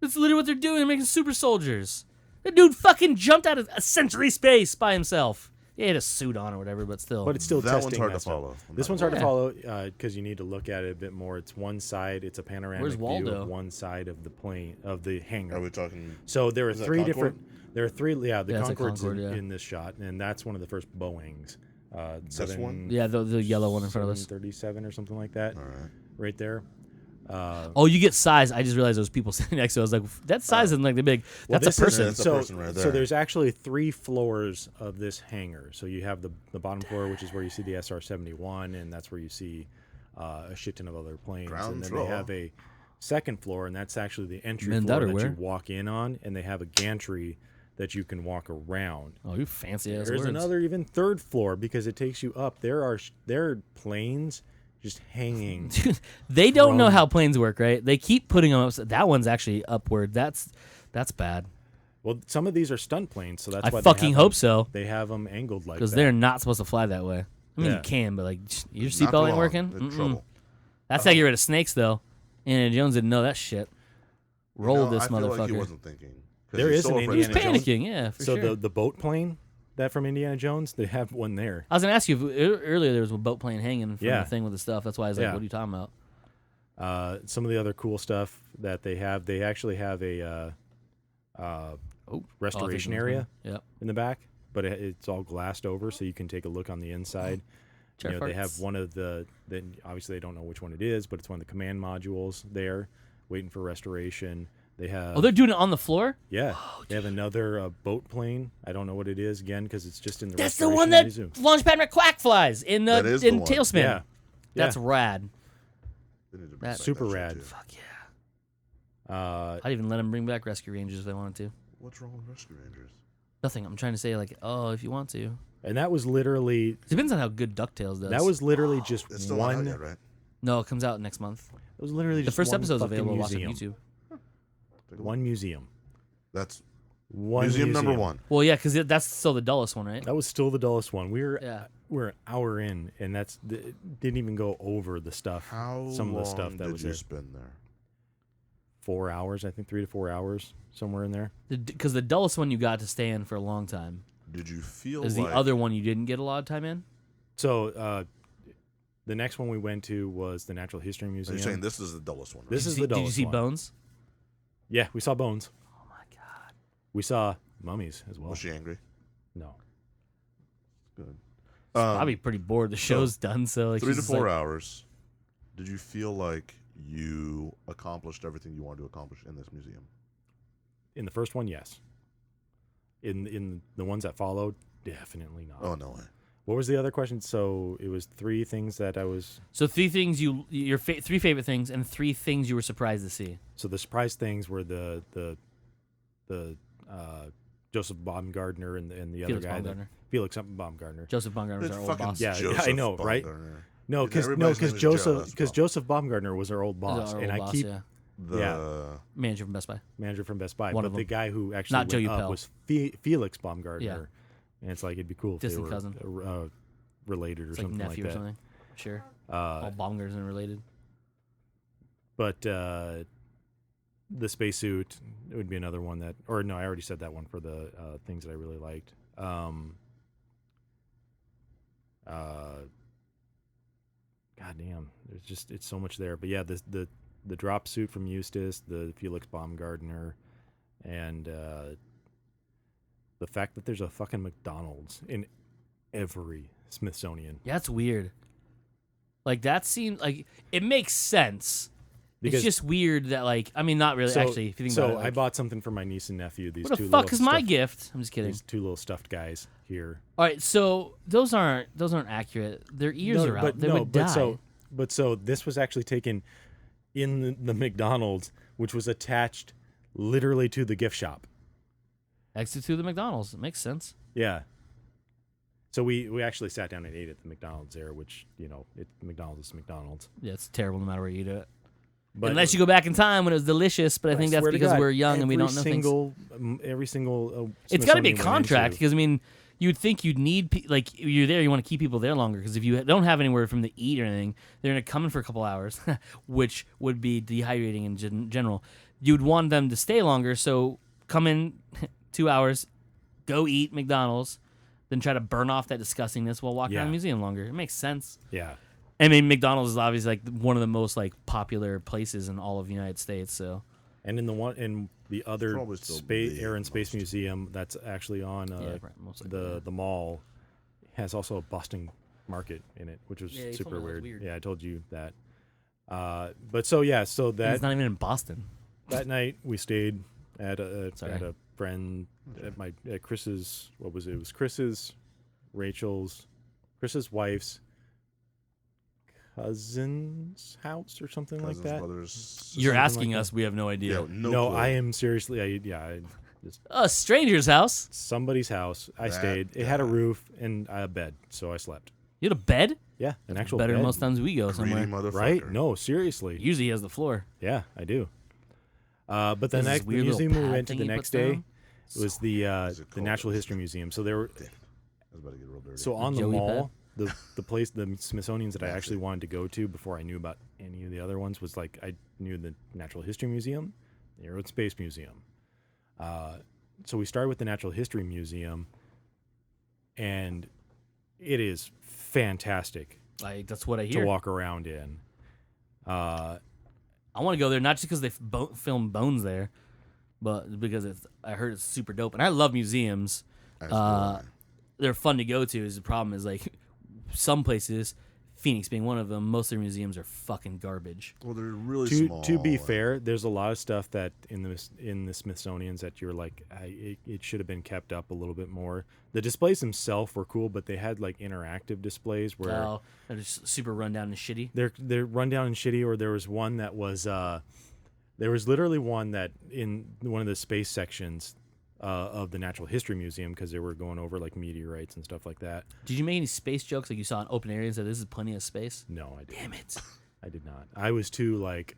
B: That's literally what they're doing. They're making super soldiers. The dude fucking jumped out of essentially space by himself. He had a suit on or whatever, but still.
C: But it's still
A: That
C: testing
A: one's hard
C: that
A: to
C: stuff.
A: follow.
C: This one's hard to
B: Yeah.
C: follow because you need to look at it a bit more. It's one side. It's a panoramic
B: Where's
C: view
B: Waldo?
C: of one side of the plane of the hangar.
A: Are we talking?
C: So there are
A: Is that
C: three
A: Concorde?
C: different. There are three. Yeah, the
B: Yeah, it's a
C: Concorde's
B: Concorde, yeah.
C: in this shot, and that's one of the first Boeings.
A: This one?
B: Yeah, the yellow one in front of us.
C: 37 or something like that,
A: All right.
C: right there.
B: Oh, you get size. I just realized those people sitting next to it. I was like, that size isn't like the big.
C: Well,
B: That's a
C: this is-
B: person.
A: That's a
C: so,
A: person right
C: so
A: there.
C: there's actually 3 floors of this hangar. So you have the bottom floor, which is where you see the SR-71, and that's where you see a shit ton of other planes.
A: Ground
C: and then
A: floor.
C: they have a second floor, and that's actually the entry
B: Men
C: floor
B: that
C: that
B: are
C: you
B: where?
C: walk in on, and they have a gantry that you can walk around.
B: Oh, you fancy ass
C: There's
B: words.
C: another even third floor because it takes you up. There are planes just hanging.
B: Dude, they don't know
C: From-
B: how planes work, right? They keep putting them up. That one's actually upward. That's bad.
C: Well, some of these are stunt planes, so that's
B: I
C: why
B: fucking
C: they
B: hope
C: have
B: so,
C: them, they have them angled like
B: because
C: that.
B: they're not supposed to fly that way. I mean,
C: Yeah.
B: you can, but like your
A: Not
B: seatbelt
A: for
B: ain't
A: long.
B: working.
A: In
B: Mm-mm.
A: trouble.
B: That's how you get rid of snakes, though. Indiana Jones didn't know that shit. Roll
A: You know,
B: this
A: I feel
B: motherfucker.
A: like he wasn't thinking. 'Cause
C: There
A: he's
C: is
A: so
C: an
A: afraid
B: He was
A: of
C: Indiana
A: snakes.
B: panicking, yeah, for
C: So
B: sure.
C: the boat plane that from Indiana Jones, they have one there.
B: I was gonna ask you if, earlier. There was a boat plane hanging from
C: Yeah.
B: the thing with the stuff. That's why I was like,
C: Yeah.
B: "What are you talking about?"
C: Some of the other cool stuff that they actually have a restoration area
B: Yep.
C: in the back, but it's all glassed over, so you can take a look on the inside.
B: Chair
C: They have
B: farts.
C: one of the. Then obviously they don't know which one it is, but it's one of the command modules there, waiting for restoration. They have.
B: Oh, they're doing it on the floor.
C: Yeah, they have another boat plane. I don't know what it is again because it's just in the.
B: That's the one that Launchpad McQuack flies in the
A: That is the
B: in
A: one.
B: Tailspin.
C: Yeah,
B: That's rad.
A: They need to
B: That-
A: respect
C: Super
A: that shit,
C: rad.
A: too.
B: Fuck yeah. I'd even let them bring back Rescue Rangers if they wanted to.
A: What's wrong with Rescue Rangers?
B: Nothing. I'm trying to say, like, oh, if you want to.
C: And that was literally
B: Depends on how good DuckTales does.
C: that was literally just
A: It's still not
C: one.
A: out yet, right?
B: No, it comes out next month.
C: It was literally
B: The
C: just
B: first
C: one
B: episode's
C: fucking
B: available. Watch it on
C: museum.
B: YouTube.
C: One museum.
A: That's
C: One
A: museum number one.
B: Well, yeah, because that's still the dullest one, right?
C: That was still the dullest one. We're
B: Yeah.
C: an hour in, and didn't even go over the stuff.
A: How
C: some
A: long
C: of the stuff that
A: did
C: was
A: you
C: there.
A: spend there?
C: 4 hours, I think, 3 to 4 hours, somewhere in there.
B: Because the dullest one you got to stay in for a long time
A: Did you feel
B: is
A: like
B: the other one you didn't get a lot of time in.
C: So the next one we went to was the Natural History
A: Are
C: Museum.
A: you saying this is the dullest one? Right?
C: This is the
B: Did you
C: dullest
B: see
C: one.
B: Bones?
C: Yeah, we saw bones.
B: Oh my god.
C: We saw mummies as well.
A: Was she angry?
C: No.
A: Good.
B: Probably pretty bored. The show's done, so like
A: 3 to
B: she's
A: 4
B: like,
A: hours. Did you feel like you accomplished everything you wanted to accomplish in this museum?
C: In the first one, yes. In the ones that followed, definitely not.
A: Oh no way.
C: What was the other question? So it was 3 things that I was.
B: So 3 things your 3 favorite things and 3 things you were surprised to see.
C: So the surprise things were the Joseph Baumgartner and the other
B: Felix
C: guy,
B: Baumgartner.
C: Felix Baumgartner.
B: Joseph Baumgartner was
A: It's
B: our old
A: fucking
B: boss.
C: Yeah,
A: Joseph
C: I know, right?
A: Baumgartner.
C: No,
A: Dude, everybody's name is
C: Joseph Baumgartner was our old
B: He was
C: boss,
B: our
C: and
B: old
C: I
B: boss,
C: keep
B: yeah.
A: The
B: Manager from Best Buy.
C: manager from Best Buy,
B: One
C: but
B: of
C: the
B: them.
C: guy who actually
B: Not Joe
C: went up
B: Uppel.
C: was Felix Baumgartner,
B: Yeah.
C: and it's like it'd be cool if
B: Distant
C: they were
B: cousin.
C: Related or
B: It's like
C: something
B: nephew
C: like
B: or
C: that.
B: something. Sure. All Baumgartners and related.
C: But the spacesuit would be another one that, or no, I already said that one for the things that I really liked. God damn, it's so much there. But yeah, the drop suit from Eustace, the Felix Baumgartner, and the fact that there's a fucking McDonald's in every Smithsonian.
B: Yeah, that's weird. Like that seems like it makes sense.
C: Because-
B: it's just weird that like I mean not really actually if you think about it.
C: I
B: like,
C: bought something for my niece and nephew. These
B: what
C: two
B: the fuck
C: little
B: is my
C: stuffed-
B: gift? I'm just kidding.
C: These 2 little stuffed guys here.
B: All right, so those aren't accurate. Their ears are out. They would die.
C: So this was actually taken in the McDonald's, which was attached literally to the gift shop.
B: Exit to the McDonald's. It makes sense.
C: Yeah. So we actually sat down and ate at the McDonald's there, which McDonald's is McDonald's.
B: Yeah, it's terrible no matter where you eat it.
C: But
B: Unless you go back in time when it was delicious, but I think that's
C: swear to
B: because
C: God,
B: we're young and we don't know things.
C: every single.
B: It's got to be a
C: Smithsonian went
B: contract
C: into-
B: because I mean, you'd think you'd need like you're there, you want to keep people there longer because if you don't have anywhere from to eat or anything, they're gonna come in for a couple hours, which would be dehydrating in general. You'd want them to stay longer, so come in 2 hours, go eat McDonald's, then try to burn off that disgustingness while walking around the museum longer. It makes sense.
C: Yeah.
B: I mean, McDonald's is obviously like one of the most like popular places in all of the United States. So
C: And in the other
A: Probably still
C: Air
A: the
C: and Space
A: most.
C: Museum that's actually on
B: yeah, right, most likely, yeah.
C: the mall has also a Boston market in it, which was
B: Yeah, you told
C: super
B: me that was
C: weird.
B: weird.
C: Yeah, I told you that. But so
B: And it's not even in Boston.
C: that night we stayed at a
B: Sorry.
C: at a friend at Chris's. What was it? It was Chris's, Chris's wife's cousin's house or something
A: Cousins,
C: like that.
A: brothers,
B: You're
C: something
B: asking
C: like
B: us. We have no idea.
A: yeah, no,
C: No,
A: clue.
C: I am seriously. Just
B: A stranger's house.
C: somebody's house. I
A: That
C: stayed. It had a
A: guy.
C: roof and a bed, so I slept.
B: You had a bed?
C: Yeah, an actual
B: Better
C: bed.
B: than most times we go
A: Greedy
B: somewhere.
A: motherfucker.
C: Right? No, seriously.
B: Usually he has the floor.
C: Yeah, I do. But the
B: There's this
C: next the
B: weird little
C: museum we
B: pad
C: went to
B: thing
C: the
B: he
C: next
B: puts
C: day
B: down.
C: was
A: Is
C: the
A: it called?
C: Natural History Museum. So there were
A: Damn it. I was about to get real dirty.
C: so on the
B: Joey
C: mall, the Smithsonian's that I
A: That's
C: actually
A: it.
C: wanted to go to before I knew about any of the other ones was like I knew the Natural History Museum, the Air and Space Museum. So we started with the Natural History Museum, and it is fantastic
B: Like that's what I
C: to
B: hear.
C: walk around in.
B: I want to go there not just because they filmed Bones there, but because I heard it's super dope. And I love museums.
A: As do I.
B: They're fun to go to. Is the problem is like some places, Phoenix being one of them, most of their museums are fucking garbage.
A: Well, they're really
C: To
A: small.
C: be
A: and-
C: fair, there's a lot of stuff that in the Smithsonian's that you're like, it should have been kept up a little bit more. The displays themselves were cool, but they had like interactive displays where
B: Well, they're just super run down and shitty.
C: they're run down and shitty. Or there was one that was There was literally one that in one of the space sections of the Natural History Museum, because they were going over like meteorites and stuff like that.
B: Did you make any space jokes like you saw in open areas that this is plenty of space?
C: No, I didn't.
B: Damn it.
C: I did not. I was too like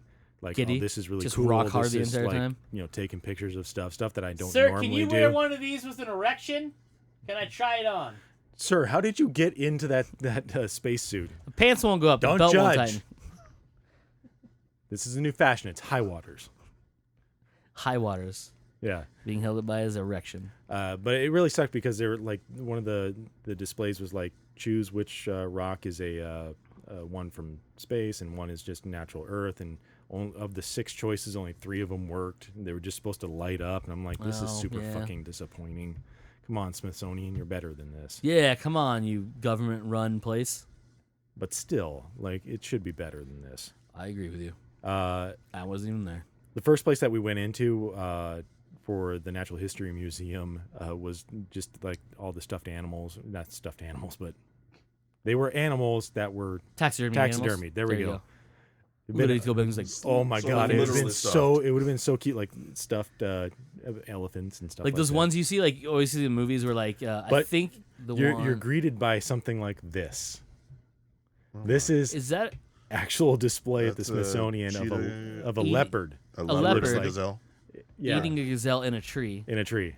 B: Giddy?
C: oh, this is really
B: Just
C: cool.
B: rock hard
C: This
B: the
C: is,
B: entire
C: like,
B: time?
C: You know, taking pictures of stuff that I don't
B: Sir,
C: normally
B: can you
C: do.
B: wear one of these with an erection? Can I try it on?
C: Sir, how did you get into that space suit?
B: The pants won't go up.
C: Don't
B: the belt won't
C: judge.
B: tighten.
C: This is a new fashion. It's high waters.
B: High waters
C: Yeah.
B: being held up by his erection.
C: But it really sucked because they were like one of the displays was like choose which rock is a one from space and one is just natural Earth, and of the 6 choices, only 3 of them worked. They were just supposed to light up, and I'm like, this is
B: Oh,
C: super
B: yeah.
C: fucking disappointing. Come on, Smithsonian, you're better than this.
B: Yeah, come on, you government-run place.
C: But still, like, it should be better than this.
B: I agree with you.
C: Uh,
B: I wasn't even there.
C: the first place that we went into for the Natural History Museum was just like all the stuffed animals. Not stuffed animals, but they were animals that were
B: Taxidermy.
C: taxidermied. There we
B: you
C: go.
B: Literally go back and was like,
C: Oh my
A: So
C: god, it would have
A: literally
C: been
A: stuffed.
C: it would have been so cute, like stuffed elephants and stuff.
B: like those
C: that.
B: ones you see, like you always see in movies where, like, I
C: But
B: think the
C: You're
B: one
C: greeted by something like this.
A: Oh
C: This
A: my.
C: is
B: that
C: actual display at the
A: That's a
C: Smithsonian
A: cheetah
C: of a
B: eating-
C: leopard.
A: A
B: leopard.
A: and a
C: Like-
A: gazelle.
C: Yeah,
B: eating a gazelle in a tree.
C: in a tree.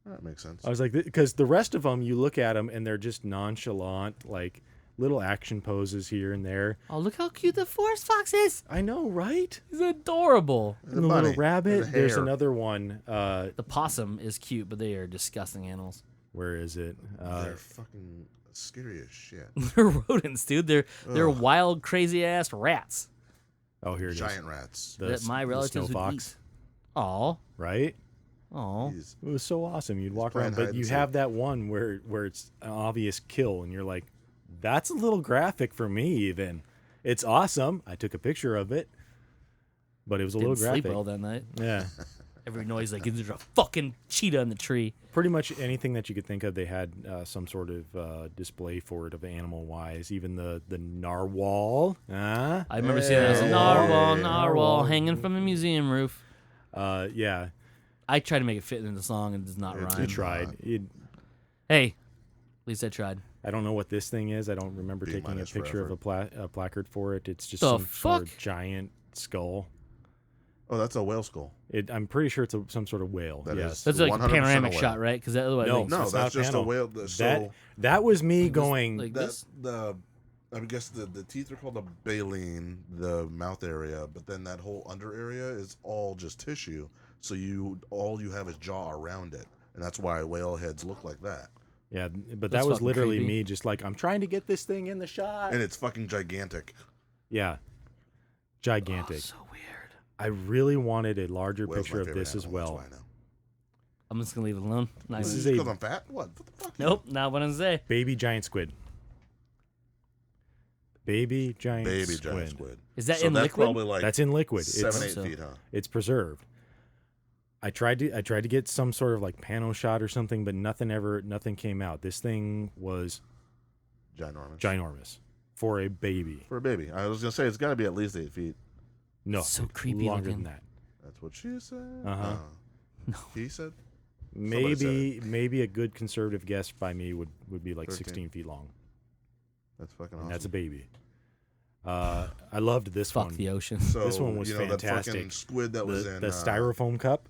A: That makes sense.
C: I was like, because the rest of them, you look at them and they're just nonchalant, like little action poses here and there.
B: Oh, look how cute the forest fox is!
C: I know, right?
B: He's adorable.
A: And
C: And the
A: bunny,
C: little rabbit.
A: and a
C: There's
A: hare.
C: another one.
B: The possum is cute, but they are disgusting animals.
C: Where is it?
A: They're fucking scary as shit.
B: They're rodents, dude. They're
A: Ugh.
B: wild, crazy ass rats
C: Oh, here it is.
A: Giant rats.
B: that my relatives
C: snow
B: would
C: fox,
B: eat. Aw,
C: right?
B: aw.
A: Jeez.
C: It was so awesome. You'd walk
A: playing
C: around,
A: hide
C: but
A: and
C: you
A: seek.
C: have that one where it's an obvious kill, and you're like, that's a little graphic for me. Even it's awesome. I took a picture of it, but it was a
B: Didn't
C: little graphic.
B: sleep well that night.
C: Yeah,
B: Every noise like there's a fucking cheetah in the tree.
C: pretty much anything that you could think of, they had some sort of display for it of animal wise. Even the narwhal.
B: I remember seeing it as a
A: Hey.
B: narwhal
C: Narwhal.
B: hanging from a museum roof.
C: Yeah,
B: I tried to make it fit into the song and it does not
A: It
B: rhyme.
C: you
A: did
C: tried.
A: not.
B: Hey, at least I tried.
C: I don't know what this thing is. I don't remember
A: B
C: taking a
A: minus for
C: picture of a placard for it. It's just
B: The
C: some sort
B: fuck?
C: of giant skull.
A: Oh, that's a whale skull.
C: I'm pretty sure it's some sort of whale.
A: That
C: yes.
A: is
B: That's like a
A: 100%
B: panoramic
A: whale.
B: shot, right? Because otherwise,
C: No.
B: like,
A: No,
C: It's
A: that's
C: not a
A: just a
C: panel.
A: whale. So
C: That was me
B: Like this-
C: going.
B: like
A: that
B: this?
A: I guess the teeth are called the baleen, the mouth area, but then that whole under area is all just tissue. So all you have is jaw around it, and that's why whale heads look like that.
C: Yeah, but
B: That's
C: that was
B: fucking
C: literally
B: creepy.
C: me just like, I'm trying to get this thing in the shot.
A: And it's fucking gigantic.
C: Yeah. Gigantic.
B: Oh, so weird.
C: I really wanted a larger
A: Whale's
C: picture
A: my
C: of
A: favorite
C: this as
A: animal, that's
C: well.
A: why I know.
B: I'm just gonna leave it alone. Not
C: This
B: even-
C: is
A: Just
C: a-
A: 'cause I'm fat? What the fuck?
B: Nope, not what I'm say.
C: Baby giant squid. Baby giant
A: Baby
C: squid.
A: giant squid.
B: Is that
A: So
B: in
A: that's
B: liquid?
A: probably like
C: That's in liquid.
A: 7-8
B: So-
A: feet, huh?
C: It's preserved. I tried to get some sort of like pano shot or something, but nothing came out. This thing was ginormous for a baby.
A: For a baby. I was gonna say it's gotta be at least 8 feet.
C: No,
B: So creepy
C: longer
B: looking.
C: than that.
A: That's what she said.
C: Uh-huh.
B: No.
A: He said.
C: Maybe a good conservative guess by me would be like
A: 13.
C: 16 feet long.
A: That's fucking
C: And
A: awesome.
C: that's a baby. I loved this
B: Fuck
C: one.
B: the ocean.
A: So,
C: this one was
A: you know, that
C: fantastic.
A: fucking squid that was
C: the
A: in
C: styrofoam cup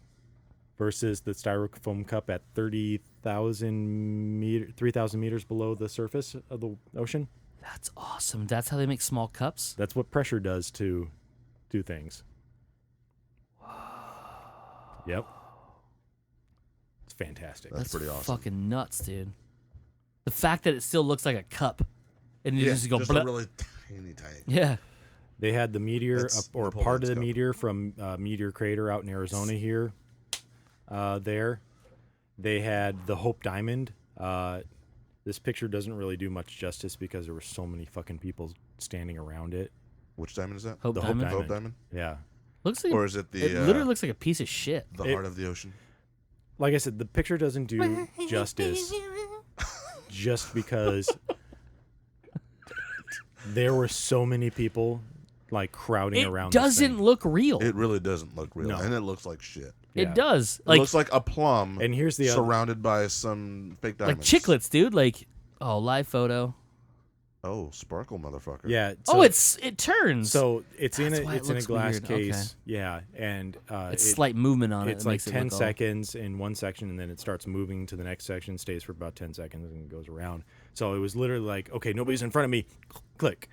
C: versus the styrofoam cup at 3,000 meters below the surface of the ocean.
B: That's awesome. That's how they make small cups.
C: That's what pressure does to things. Yep. It's fantastic.
A: That's pretty awesome.
B: Fucking nuts, dude. The fact that it still looks like a cup, and you
A: Yeah,
B: just go,
A: just
B: blah.
A: a really tiny.
B: Yeah.
C: They had the meteor,
A: That's
C: or
A: Napoleon's
C: part of the
A: cup.
C: meteor from Meteor Crater out in Arizona here. There. They had the Hope Diamond. This picture doesn't really do much justice because there were so many fucking people standing around it.
A: Which diamond is that?
B: Hope
C: The Hope
B: diamond.
C: Diamond.
A: Hope diamond?
C: Yeah.
B: Looks like
A: Or is it the
B: it literally looks like a piece of shit.
A: the
C: It-
A: heart of the ocean?
C: Like I said, the picture doesn't do justice just because there were so many people like crowding
B: It
C: around. This
B: doesn't
C: thing.
B: look real.
A: It really doesn't look real,
C: No.
A: and it looks like shit.
C: Yeah.
B: It does.
A: It looks like a plum.
C: And here's the other,
A: surrounded by some fake
B: like
A: diamonds.
B: chiclets, dude. Like, oh, live photo.
A: Oh, sparkle, motherfucker.
C: yeah.
B: Oh,
C: So,
B: it turns.
C: so it's in
B: That's
C: a
B: why it
C: it's in a
B: looks
C: glass
B: weird.
C: case. Yeah, and
B: it's slight movement on it.
C: It's
B: that
C: like
B: makes it
C: 10
B: look all-
C: seconds in one section, and then it starts moving to the next section, stays for about 10 seconds, and goes around. So it was literally like, okay, nobody's in front of me, click,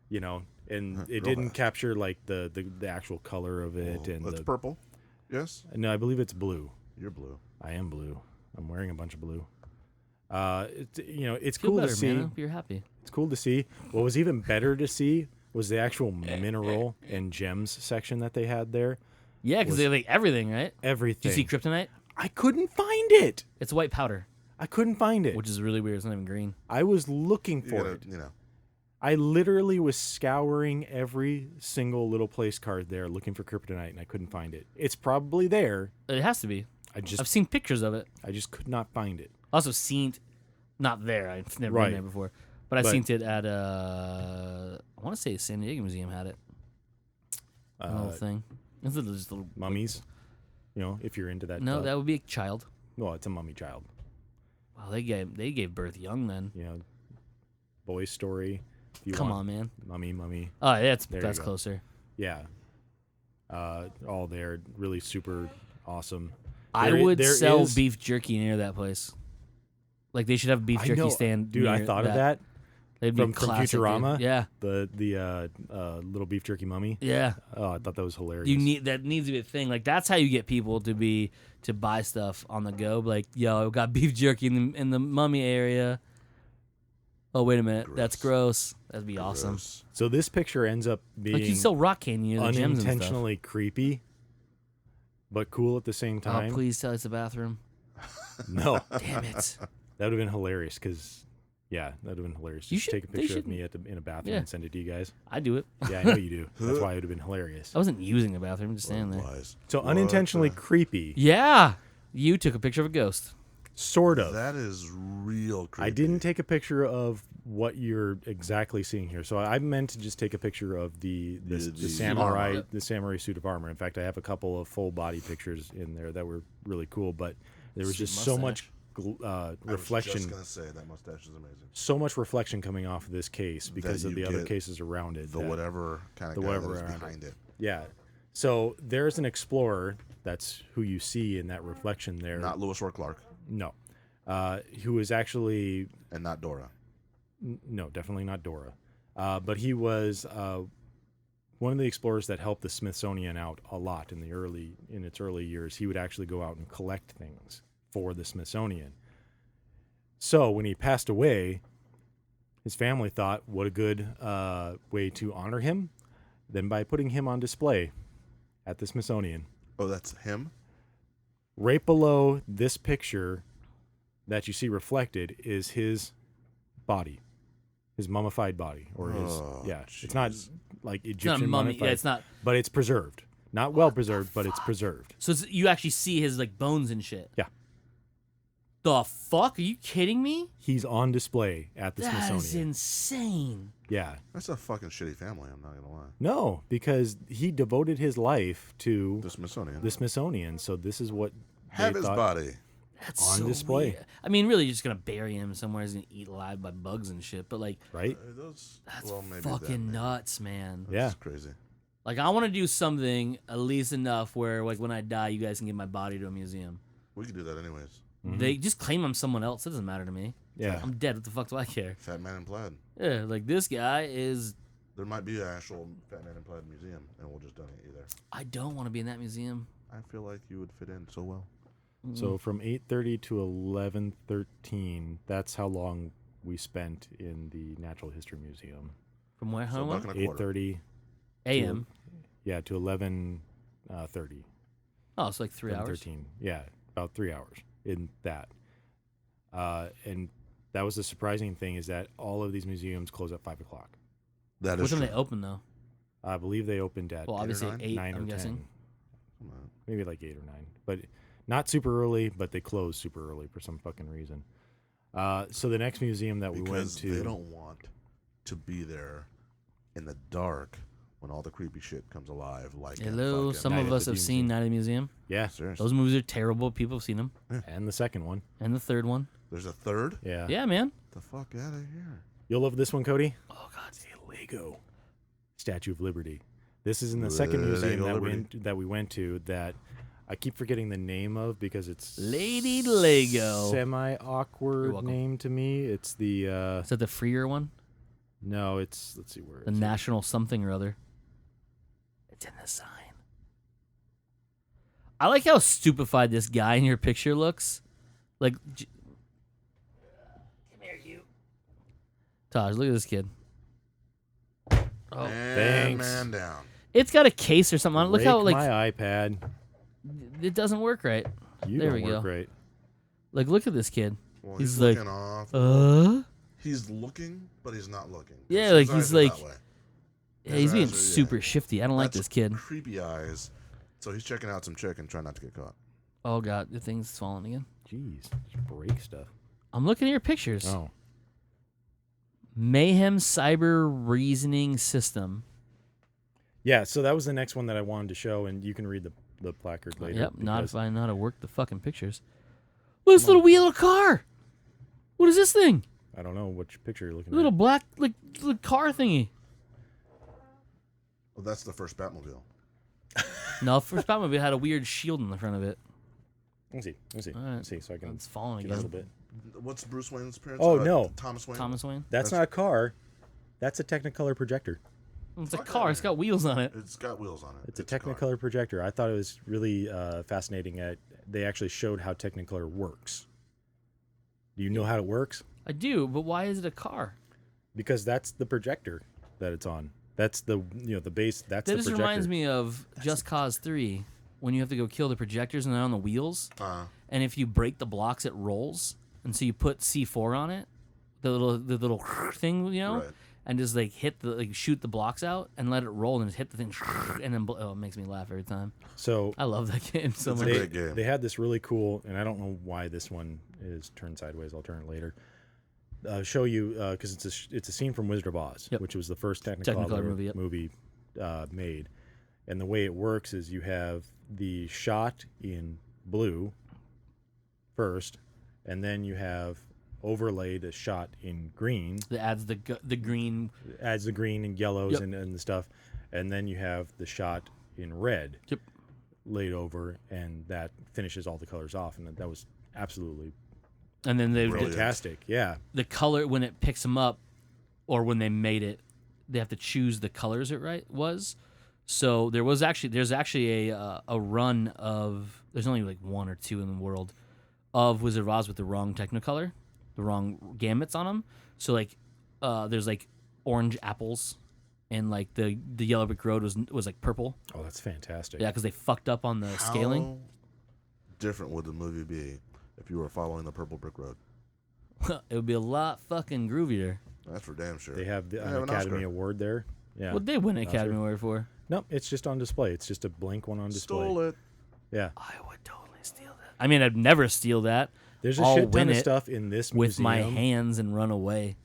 C: you know, and it
A: Real
C: didn't
A: fast.
C: capture like the actual color of it. And
A: It's purple. Yes,
C: no, I believe it's blue.
A: you're blue.
C: I am blue. I'm wearing a bunch of blue. It's
B: Feel
C: cool
B: better,
C: to see.
B: man. I hope you're happy.
C: It's cool to see. What was even better to see was the actual mineral and gems section that they had there.
B: Yeah, because they like everything, right?
C: Everything.
B: Do you see kryptonite?
C: I couldn't find it.
B: It's white powder,
C: I couldn't find it.
B: which is really weird. It's not even green.
C: I was looking
A: You
C: for
A: gotta,
C: it.
A: you know.
C: I literally was scouring every single little place card there looking for kryptonite, and I couldn't find it. It's probably there.
B: It has to be. I've
C: I
B: seen pictures of it.
C: just could not find it.
B: Also seen, not there. I've never
C: Right.
B: been there before, but I've
C: But-
B: seen it at I want to say San Diego Museum had it. The whole thing. It's just a little
C: Mummies. You know, if you're into that.
B: No, that would be a child.
C: well, it's a mummy child.
B: Wow, they gave birth young then.
C: You know, boy story. If you
B: Come
C: want
B: on, man.
C: mummy.
B: Oh, yeah,
C: There you
B: that's
C: go.
B: closer.
C: Yeah. All there, really super awesome.
B: I
C: There
B: would
C: there
B: sell
C: is-
B: beef jerky near that place. Like they should have a beef
C: I
B: jerky
C: know,
B: stand.
C: dude. I
B: near
C: thought of that.
B: They'd be
C: from
B: classic, dude.
C: Futurama?
B: Yeah,
C: The little beef jerky mummy.
B: yeah.
C: Oh, I thought that was hilarious.
B: That needs to be a thing. Like that's how you get people to buy stuff on the go. Like, yo, I got beef jerky in the mummy area. Oh, wait a minute, that's gross. That'd be awesome.
A: Gross.
C: So this picture ends up being
B: Like you sell rock candy, you know, the gems and stuff.
C: unintentionally creepy, but cool at the same
B: Oh,
C: time.
B: please tell it's a bathroom.
C: No,
B: Damn it.
C: that would have been hilarious because, yeah, that would have been hilarious.
B: You
C: Just
B: should-
C: take a
B: they
C: picture of
B: should-
C: me in a bathroom
B: Yeah.
C: and send it to you guys.
B: I do it.
C: Yeah, I know you do. That's why it would have been hilarious.
B: I wasn't using the bathroom, just standing there.
A: Lies.
C: So
A: What
C: unintentionally
A: the-
C: creepy,
B: Yeah, you took a picture of a ghost.
C: sort of.
A: That is real creepy.
C: I didn't take a picture of what you're exactly seeing here. So I meant to just take a picture of the samurai
B: armor.
C: the samurai suit of armor. In fact, I have a couple of full body pictures in there that were really cool, but there was
B: Sweet
C: just so much
A: I
C: reflection,
A: was just gonna say that mustache is amazing.
C: so much reflection coming off of this case because of
A: you
C: the other
A: get
C: cases around it.
A: The
C: that-
A: whatever kind of
C: the
A: guy
C: whatever
A: that is
C: around it.
A: behind it.
C: Yeah. So there's an explorer. That's who you see in that reflection there.
A: Not Lewis or Clark,
C: No. Who is actually
A: and not Dora.
C: no, definitely not Dora. But he was one of the explorers that helped the Smithsonian out a lot in its early years. He would actually go out and collect things for the Smithsonian. So when he passed away, his family thought, what a good way to honor him, than by putting him on display at the Smithsonian.
A: Oh, that's him.
C: Right below this picture that you see reflected is his body, his mummified body, or his It's not like
B: It's
C: Egyptian
B: not a mummy.
C: mummified,
B: Yeah, it's not.
C: but it's preserved. Not well preserved, but it's preserved.
B: So you actually see his like bones and shit.
C: Yeah.
B: The fuck? Are you kidding me?
C: He's on display at the
B: That is
C: Smithsonian.
B: insane.
C: Yeah.
A: That's a fucking shitty family. I'm not gonna lie.
C: No, because he devoted his life to
A: The Smithsonian.
C: the Smithsonian. So this is what
A: Have
C: they
A: his
C: thought.
A: body.
B: That's
C: On
B: so
C: display.
B: weird. I mean, really, you're just gonna bury him somewhere. He's gonna eat alive by bugs and shit. But like,
C: Right?
B: that's
A: maybe
B: fucking nuts, man.
C: Yeah.
A: That's crazy.
B: Like, I want to do something at least enough where, like, when I die, you guys can give my body to a museum.
A: We could do that anyways.
B: They just claim I'm someone else. It doesn't matter to me.
C: Yeah.
B: I'm dead. What the fuck do I care?
A: Fat Man in Plaid.
B: Yeah, like this guy is.
A: There might be an actual Fat Man in Plaid museum, and we'll just donate you there.
B: I don't want to be in that museum.
A: I feel like you would fit in so well.
C: So from 8:30 to 11:13, that's how long we spent in the Natural History Museum.
B: From where?
A: So
B: Home?
A: buck and a quarter.
C: 8:30,
B: A.M.
C: yeah, to 11:30.
B: Oh, it's like 3 hours.
C: 13. Yeah, about 3 hours in that. And that was the surprising thing is that all of these museums close at 5 o'clock.
A: That
B: What
A: is
B: time
A: true.
B: they open though?
C: I believe they opened at
B: Well,
A: or
B: obviously
A: nine?
B: at 8.
C: 9 or
B: I'm
C: 10.
B: guessing.
A: Come on.
C: Maybe like 8 or 9. But not super early, but they close super early for some fucking reason. So the next museum that we went
A: Because
C: to.
A: they don't want to be there in the dark when all the creepy shit comes alive. Like in
B: Hello,
A: fucking
B: some
C: Night
B: of
C: at
B: us
C: the
B: have seen
C: Museum.
B: Night at the Museum.
C: Yeah,
A: Seriously.
B: Those movies are terrible. People have seen them.
C: and the second one.
B: And the third one.
A: There's a third.
C: Yeah.
B: Yeah, man.
A: The fuck out of here.
C: You'll love this one, Cody.
B: Oh, God.
C: A Lego Statue of Liberty. This is in the second museum
A: Lego
C: that we went to that I keep forgetting the name of because it's
B: Lady Lego.
C: semi-awkward
B: welcome.
C: name to me. It's the
B: Is that the freer one?
C: no, it's let's see where
B: The
C: is it?
B: National something or other. It's in the sign. I like how stupefied this guy in your picture looks. Like, come here, you. Taj, look at this kid. Oh,
A: And
C: thanks.
A: man down.
B: it's got a case or something on it. Look how like
C: my iPad.
B: it doesn't work right.
C: You
B: There
C: don't
B: we
C: work
B: go.
C: right.
B: Like, look at this kid.
A: Well,
B: He's
A: he's
B: like,
A: looking off. He's looking, but he's not looking.
B: Yeah,
A: His
B: like,
A: eyes
B: he's
A: are
B: like-
A: that way.
B: Yeah,
A: His
B: he's being
A: eyes are-
B: super
A: yeah.
B: shifty. I don't like
A: That's
B: this kid.
A: Creepy eyes. So he's checking out some chick and trying not to get caught.
B: Oh god, the thing's falling again.
C: Jeez, just break stuff.
B: I'm looking at your pictures.
C: Oh,
B: Mayhem Cyber Reasoning System.
C: yeah. So that was the next one that I wanted to show, and you can read the placard later.
B: Yep, not
C: because-
B: if I know how to work the fucking pictures. Look, this little wheel of a car. What is this thing?
C: I don't know which picture you're looking
B: A little
C: at.
B: black, like, little car thingy.
A: Well, that's the first Batmobile.
B: No, first Batmobile had a weird shield in the front of it.
C: Let me see.
B: All right.
C: Let's see, so I can
B: It's falling
C: get a little
B: again.
C: bit.
A: What's Bruce Wayne's parents?
C: Oh, no.
A: Thomas Wayne.
B: Thomas Wayne.
C: That's not a car. That's a Technicolor projector.
B: It's a
A: Fuck
B: car.
A: yeah.
B: It's got wheels on it.
A: It's got wheels on it.
C: It's a
A: car.
C: Technicolor projector. I thought it was really fascinating. They actually showed how Technicolor works. Do you know how it works?
B: I do, but why is it a car?
C: Because that's the projector that it's on. That's the the base. That's
B: That
C: the
B: just
C: projector.
B: reminds me of Just Cause 3 when you have to go kill the projectors and they're on the wheels. And if you break the blocks, it rolls. And so you put C4 on it, the little thing,
A: Right.
B: and just like shoot the blocks out and let it roll and just hit the thing, and then it makes me laugh every time.
C: So
B: I love that game so
A: It's a
B: much.
A: great game.
C: they had this really cool, and I don't know why this one is turned sideways. I'll turn it later. Show you because it's a scene from Wizard of Oz,
B: Yep.
C: which was the first
B: Technicolor movie, yep.
C: movie made. And the way it works is you have the shot in blue first, and then you have overlaid a shot in green.
B: That adds the green.
C: Adds the green and yellows
B: Yep.
C: and the stuff, and then you have the shot in red.
B: Yep.
C: Laid over, and that finishes all the colors off, and that was absolutely
B: And then
A: Brilliant.
C: fantastic. Yeah,
B: the color when it picks them up, or when they made it, they have to choose the colors it was. So there's actually a run of there's only like one or two in the world of Wizard of Oz with the wrong Technicolor, the wrong gamuts on them. So like there's like orange apples, and like the Yellow Brick Road was like purple.
C: oh, that's fantastic.
B: Yeah, because they fucked up on the scaling.
A: How different would the movie be if you were following the Purple Brick Road?
B: It would be a lot fucking groovier.
A: That's for damn sure.
C: They have
A: They
C: an
A: have an
C: Academy
A: Oscar.
C: Award there. Yeah.
B: What they win an
C: Oscar.
B: Academy Award for?
C: No, it's just on display. It's just a blank one on display.
A: Stole it.
C: Yeah.
B: I would totally steal that. I mean, I'd never steal that.
C: There's a
B: I'll
C: shit
B: win
C: ton of
B: it
C: stuff in this
B: with
C: museum.
B: my hands and run away.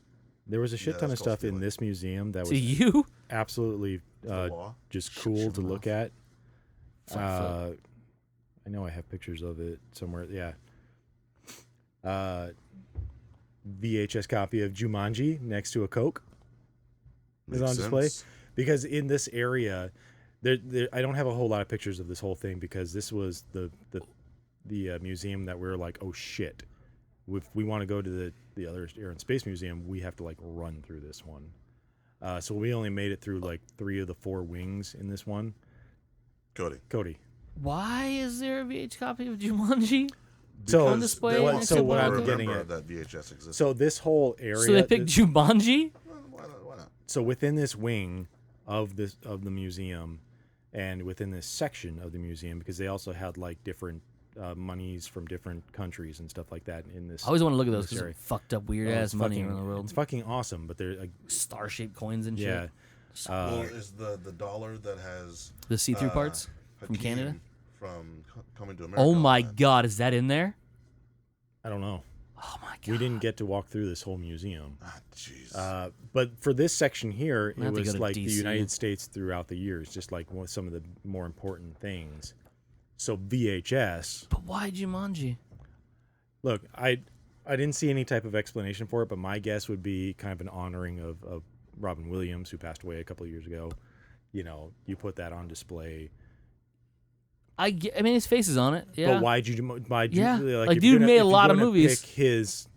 C: There was a shit
A: Yeah,
C: ton of
A: that's called
C: stuff in
A: stealing.
C: this museum that
B: To
C: was
B: you?
C: absolutely
A: The law.
C: just
A: Shut
C: cool
A: your
C: to look
A: mouth.
C: at.
B: Fuck.
C: I know I have pictures of it somewhere. Yeah. VHS copy of Jumanji next to a Coke is
A: Makes
C: on display.
A: sense.
C: Because in this area, I don't have a whole lot of pictures of this whole thing because this was the museum that we were like, oh shit, if we want to go to the other Air and Space Museum, we have to like run through this one. So we only made it through like 3 of the 4 wings in this one. Cody.
B: Why is there a VH copy of Jumanji?
C: So
B: On display
A: they
C: what,
A: want
B: next
C: so
B: to
A: people
C: what
A: to
C: I'm
B: Walker?
C: getting
A: remember
C: at.
A: that VHS existed.
C: So this whole area.
B: So they picked Jumanji?
A: Why not?
C: So within this wing of the museum, and within this section of the museum, because they also had like different monies from different countries and stuff like that in this.
B: I always want to look at those
C: this
B: because
C: area.
B: fucked up weird
C: Oh,
B: ass
C: it's
B: money
C: fucking-
B: around the world.
C: It's fucking awesome, but they're like,
B: Star shaped coins and shit.
C: yeah.
A: Well, is the dollar that has
B: The see through parts from
A: Hakeem
B: Canada?
A: from Coming to America?
B: Oh
A: on
B: my
A: that?
B: god, is that in there?
C: I don't know.
B: Oh my god.
C: We didn't get to walk through this whole museum.
A: Jeez.
C: But for this section here,
B: We'll
C: it
B: have to
C: was
B: go to
C: like the
B: DC.
C: United States throughout the years, just like some of the more important things. So VHS.
B: But why Jumanji?
C: Look, I didn't see any type of explanation for it, but my guess would be kind of an honoring of Robin Williams, who passed away a couple of years ago. You know, you put that on display.
B: I mean, his face is on it. Yeah.
C: But why'd you?
B: Yeah.
C: Like
B: Like,
C: if
B: dude
C: you're
B: made a
C: if you're
B: lot of
C: gonna
B: movies.
C: Pick his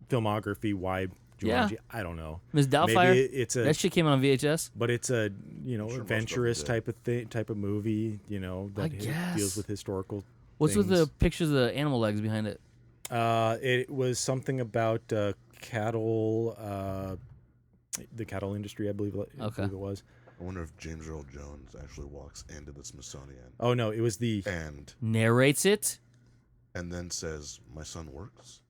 C: filmography. Why Jumanji?
B: Yeah.
C: I don't know.
B: Ms. Doubtfire.
C: Maybe it's a.
B: That shit came out on VHS.
C: But it's a
A: sure most of
C: adventurous
A: them did.
C: type of movie. You know that
B: guess.
C: deals with historical.
B: What's with the
C: things.
B: pictures of the animal legs behind it?
C: It was something about cattle. The cattle industry, I believe it was.
A: I wonder if James Earl Jones actually walks into the Smithsonian
C: Oh no, it was the
A: and
B: Narrates it.
A: then says, "My son works,"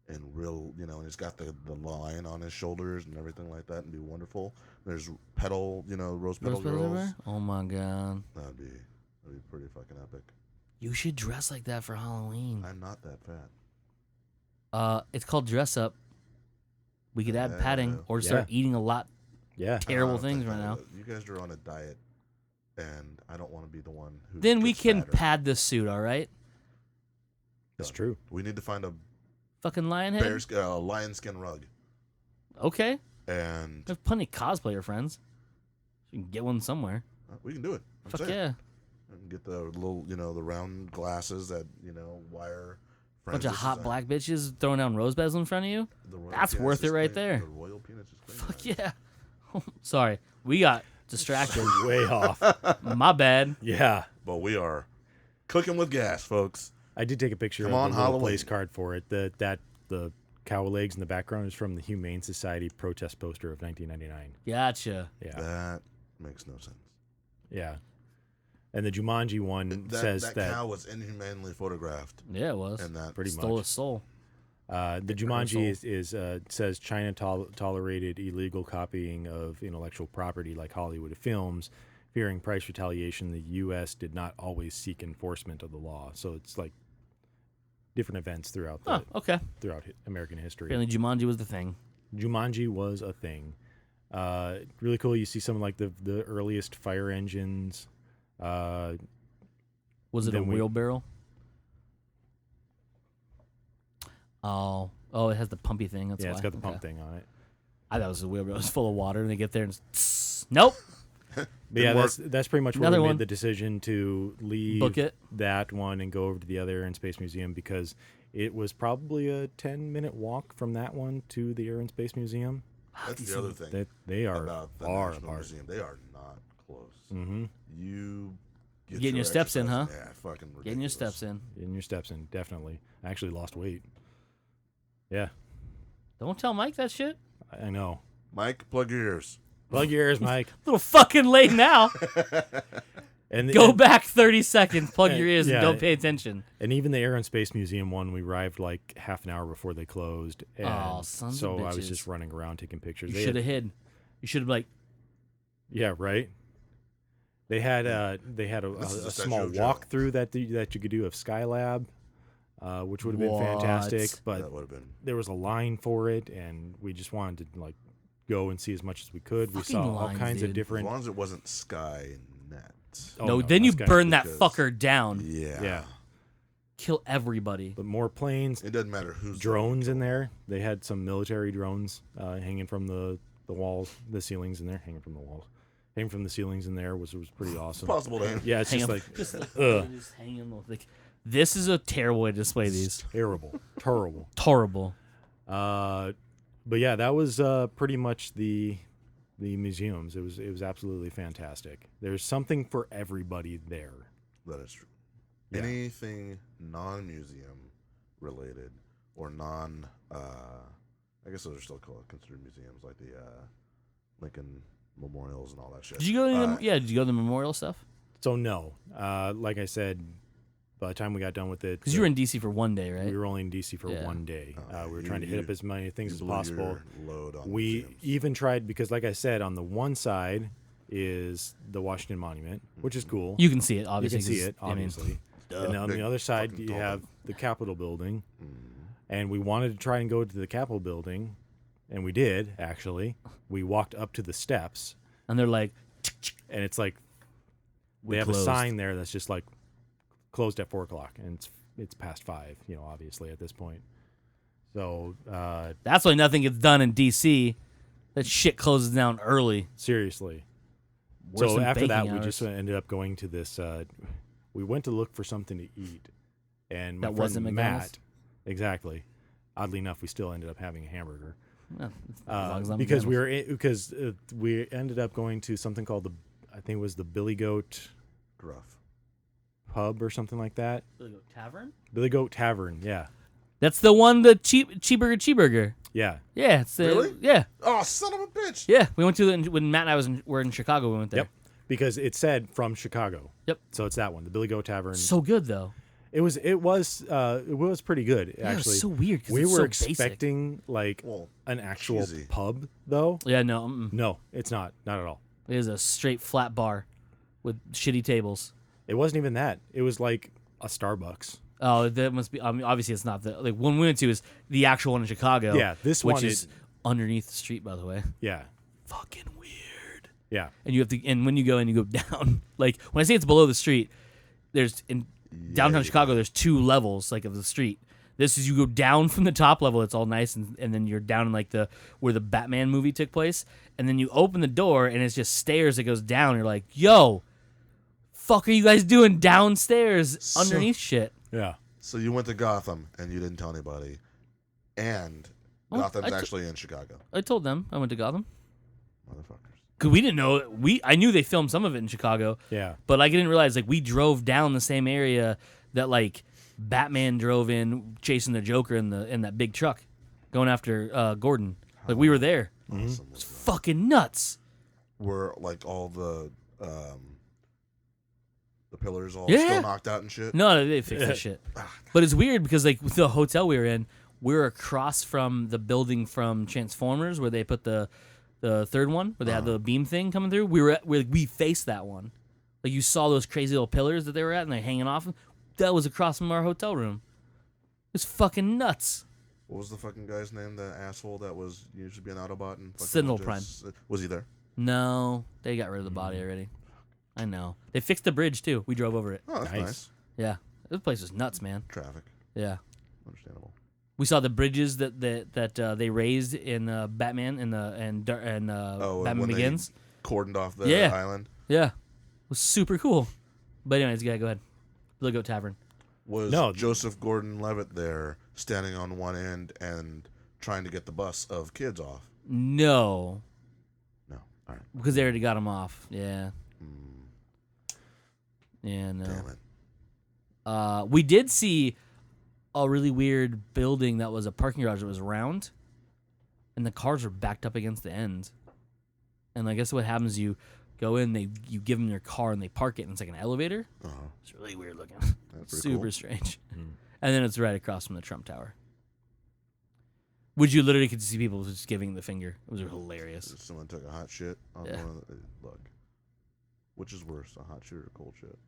A: and and he's got the lion on his shoulders and everything like that, and be wonderful. There's rose petal
B: Rose petals
A: girls.
B: everywhere? Oh my god.
A: That'd be pretty fucking epic.
B: You should dress like that for Halloween.
A: I'm not that fat.
B: It's called dress up. We could add padding or start eating a lot
C: yeah.
B: terrible things right now.
A: You guys are on a diet, and I don't want to be the one who.
B: Then we
A: gets
B: can
A: fatter.
B: pad the suit, all right?
C: That's
A: Done.
C: true.
A: We need to find a
B: Fucking lion head.
A: lion skin rug,
B: Okay.
A: and
B: We have plenty of cosplayer friends. You can get one somewhere.
A: we can do it. I'm
B: Fuck
A: saying.
B: yeah.
A: And get the little, the round glasses that wire.
B: Bunch of
A: Francis
B: hot
A: designed.
B: black bitches throwing down rose petals in front of you.
A: The royal
B: That's
A: penis
B: worth
A: is
B: it right
A: clean.
B: there.
A: The royal penis is clean.
B: Fuck yeah. Sorry, we got distracted.
C: Way off.
B: My bad.
C: Yeah.
A: But we are cooking with gas, folks.
C: I did take a picture
A: Come
C: of
A: on,
C: the little
A: Halloween.
C: place card for it. The cow legs in the background is from the Humane Society protest poster of 1999.
B: Gotcha.
C: Yeah.
A: That makes no sense.
C: Yeah. And the Jumanji one says
A: that cow was inhumanely photographed,
B: Yeah, it was.
A: and that
C: pretty
B: Stole
C: much.
B: his soul.
C: The Jumanji says China tolerated illegal copying of intellectual property like Hollywood films. Fearing price retaliation, the U.S. did not always seek enforcement of the law. So it's like different events throughout
B: Okay.
C: throughout American history.
B: Apparently Jumanji was the thing.
C: Jumanji was a thing. Really cool. You see some of like the earliest fire engines.
B: Was it a
C: Then we-
B: wheelbarrow? Oh, it has the pumpy thing. That's
C: yeah,
B: why.
C: it's got the
B: Okay.
C: pump thing on it.
B: I thought it was a wheelbarrow. It was full of water, and they get there and nope.
C: But yeah,
A: work.
C: that's pretty much where
B: Another
C: we
B: one.
C: made the decision to leave
B: Book it.
C: that one and go over to the other Air and Space Museum because it was probably a 10-minute walk from that one to the Air and Space Museum.
A: That's the other thing
C: That they are
A: about the
C: far
A: National
C: apart.
A: Museum. They are not close.
C: Mm-hmm.
A: You
B: Getting your steps in,
A: exercise-
B: huh?
A: Yeah, fucking ridiculous.
B: Getting your steps in.
C: Getting your steps in, definitely. I actually lost weight. Yeah,
B: Don't tell Mike that shit.
C: I know.
A: Mike, plug your ears.
C: Plug your ears, Mike.
B: A little fucking late now.
C: And
B: Go back 30 seconds. Plug your ears
C: Yeah.
B: and don't pay attention.
C: And even the Air and Space Museum one, we arrived like half an hour before they closed. And
B: Oh, sons of
C: so I was
B: bitches.
C: just running around taking pictures.
B: You
C: They
B: should
C: had-
B: have hid. You should have like.
C: Yeah, right. They had a
A: This is a
C: small
A: statue of Joe.
C: walkthrough that you could do of Skylab, which would have been fantastic.
B: What?
C: But
A: That would have been.
C: there was a line for it, and we just wanted to like go and see as much as we could. We
B: Fucking
C: saw all
B: lines,
C: kinds
B: dude.
C: of
A: As
C: different.
A: long as it wasn't Skynet.
C: Oh,
B: no, then you
C: that's
B: burn that
A: because-
B: fucker down.
A: Yeah.
C: Yeah,
B: Kill everybody.
C: but more planes,
A: It doesn't matter who's
C: drones in there. They had some military drones hanging from the walls, the ceilings in there, hanging from the ceilings in there was pretty
A: It's
C: awesome.
A: possible to.
C: Yeah, it's
B: Hang
C: just
B: up-
C: like
B: just like,
C: ugh.
B: just hanging. Like, this is a terrible way to display these.
C: terrible, terrible.
B: Horrible.
C: But yeah, that was pretty much the museums. It was absolutely fantastic. There's something for everybody there.
A: That is true.
C: Yeah.
A: Anything non-museum related or non, I guess those are still considered museums, like the Lincoln Memorials and all that shit.
B: Did you go to did you go to the memorial stuff?
C: So no, like I said, by the time we got done with it,
B: Because you were in DC for one day, right?
C: we were only in DC for
B: Yeah.
C: one day.
A: Oh,
C: We were
A: you-
C: trying to hit
A: you-
C: up as many things
A: You
C: as
A: blew
C: possible.
A: your load on
C: We
A: museums.
C: even tried because, like I said, on the one side is the Washington Monument, which is cool.
B: You can see it,
C: You
B: obviously.
C: can see
B: 'cause,
C: it,
B: I mean,
C: obviously.
B: duh.
C: And on
A: Big
C: the other side,
A: fucking
C: you
A: tall
C: have the Capitol building. And we wanted to try and go to the Capitol building, and we did, actually. We walked up to the steps,
B: And they're like,
C: and it's like they have
B: closed.
C: a sign there that's just like closed at 4 o'clock, and it's past 5, obviously at this point. So
B: that's why nothing gets done in D.C. That shit closes down early.
C: seriously.
B: Worse
C: So
B: than
C: after that,
B: baking
C: we
B: hours.
C: just ended up going to this. We went to look for something to eat, and my
B: That
C: friend
B: wasn't McDonald's?
C: Matt. Exactly. Oddly enough, we still ended up having a hamburger
B: Yeah, as long as I'm
C: because
B: McDonald's.
C: we ended up going to something called I think it was the Billy Goat
A: Gruff.
C: Pub or something like that.
B: Tavern?
C: Billy Goat Tavern. Yeah.
B: That's the one, the cheeseburger.
C: Yeah.
B: Yeah, it's the
A: Really?
B: yeah,
A: Oh, son of a bitch!
B: yeah. We went to it when Matt and I were in Chicago. We went there.
C: Yep. Because it said from Chicago.
B: Yep.
C: So it's that one, the Billy Goat Tavern.
B: So good though.
C: It was pretty good
B: Yeah,
C: actually.
B: it's so weird. 'Cause
C: We
B: it's
C: were
B: so basic.
C: expecting like
A: Well,
C: an actual
A: cheesy.
C: pub though.
B: Yeah, no,
C: No, it's not at all.
B: it is a straight flat bar with shitty tables.
C: It wasn't even that. It was like a Starbucks.
B: Oh, that must be. I mean, obviously, it's not the like one we went to is the actual one in Chicago.
C: Yeah, this
B: which
C: one
B: is underneath the street, by the way.
C: Yeah,
B: Fucking weird.
C: yeah,
B: And you have to, and when you go in, you go down. Like when I say it's below the street, there's in downtown Chicago. There's 2 levels like of the street. This is you go down from the top level. It's all nice, and then you're down in like where the Batman movie took place, and then you open the door, and it's just stairs that goes down. You're like, yo, fuck, are you guys doing downstairs underneath shit?
C: yeah.
A: So you went to Gotham and you didn't tell anybody, and
B: Well,
A: Gotham's
B: I t-
A: actually in Chicago,
B: I told them I went to Gotham.
A: motherfuckers.
B: Cause we didn't know I knew they filmed some of it in Chicago,
C: Yeah.
B: but like I didn't realize like we drove down the same area that like Batman drove in chasing the Joker in that big truck, going after Gordon. Like we were there.
A: Awesome.
B: It's fucking nuts.
A: Were like all the pillars all
B: Yeah.
A: still knocked out and shit.
B: No, they fixed that shit. But it's weird because like with the hotel we were in, we were across from the building from Transformers where they put the third one where they had the beam thing coming through. We faced that one. Like you saw those crazy little pillars that they were at and they're hanging off. That was across from our hotel room. It's fucking nuts.
A: What was the fucking guy's name? The asshole that was used to be an Autobot and fucking
B: Sentinel
A: Was he there?
B: No, they got rid of the body already. I know. They fixed the bridge too. We drove over it.
A: Oh, that's
C: Nice.
A: nice.
B: Yeah, this place was nuts, man.
A: Traffic,
B: Yeah,
A: understandable.
B: we saw the bridges that they raised in Batman and Batman
A: when they
B: Begins.
A: Cordoned off the
B: Yeah.
A: island.
B: Yeah, it was super cool. But anyways, yeah, go ahead. Billy Goat Tavern.
A: Was
C: No.
A: Joseph Gordon-Levitt there, standing on one end and trying to get the bus of kids off?
B: No,
A: No. All right.
B: because they already got him off. Yeah,
A: Mm,
B: yeah, no.
A: damn it.
B: We did see a really weird building that was a parking garage that was round, and the cars were backed up against the end. And I guess what happens, you go in, you give them your car, and they park it, and it's like an elevator.
A: Uh-huh.
B: It's really weird looking,
A: That's pretty
B: super
A: cool.
B: strange.
C: Mm.
B: And then it's right across from the Trump Tower, which you literally could see people just giving the finger. It was hilarious.
A: If someone took a hot shit on
B: Yeah.
A: one of the, look, which is worse, a hot shit or a cold shit?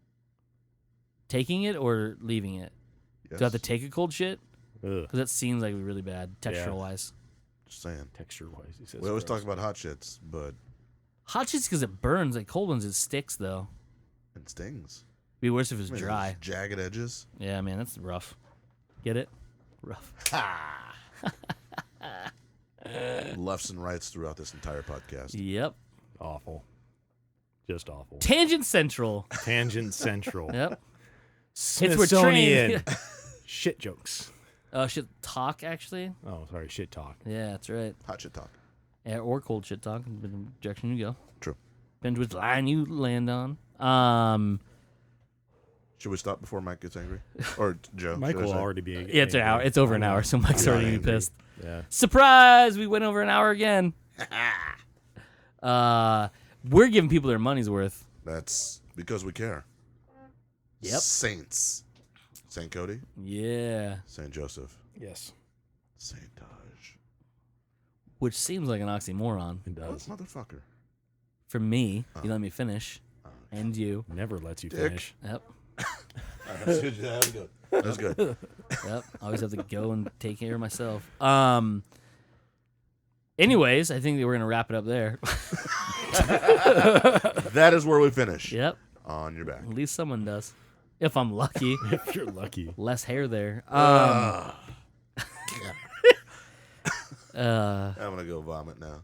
B: Taking it or leaving it?
A: Yes.
B: Do I have to take a cold shit?
C: Ugh.
B: Because that seems like really bad textural wise.
A: Just saying.
C: Texture wise, he says.
A: We always
C: gross.
A: talk about hot shits, but
B: Hot shit's because it burns. Like cold ones, it sticks though.
A: it stings.
B: Be worse if it was
A: I mean,
B: dry.
A: there's jagged edges.
B: Yeah, man, that's rough. Get it? Rough.
A: Lefts and rights throughout this entire podcast.
B: Yep.
C: awful. Just awful.
B: Tangent Central.
C: Tangent Central.
B: Yep.
C: Smithsonian. Shit jokes.
B: Shit talk actually.
C: Oh, sorry, shit talk.
B: Yeah, that's right.
A: Hot shit talk.
B: Yeah, or cold shit talk. Which direction you go.
A: True.
B: Depends which line you land on.
A: Should we stop before Mike gets angry? Or Joe?
C: Mike
A: should I
C: will
A: say?
C: already be.
B: Yeah, it's an hour. It's over an hour, so Mike's
C: Yeah,
B: already gonna be
C: angry.
B: pissed.
C: Yeah.
B: Surprise! We went over an hour again. We're giving people their money's worth.
A: That's because we care.
B: Yep.
A: Saints. Saint Cody.
B: Yeah.
A: Saint Joseph.
C: Yes,
A: Saint Taj.
B: Which seems like an oxymoron.
C: it does.
A: What motherfucker?
B: For me, you let me finish.
A: Oh.
B: And you.
C: Never lets you
A: Dick.
C: finish.
B: Yep.
A: That's good. That was good.
B: Yep. I always have to go and take care of myself. Anyways, I think that we're gonna wrap it up there.
A: That is where we finish.
B: Yep.
A: On your back.
B: At least someone does. If I'm lucky.
C: If you're lucky.
B: Less hair there.
A: I'm gonna go vomit now.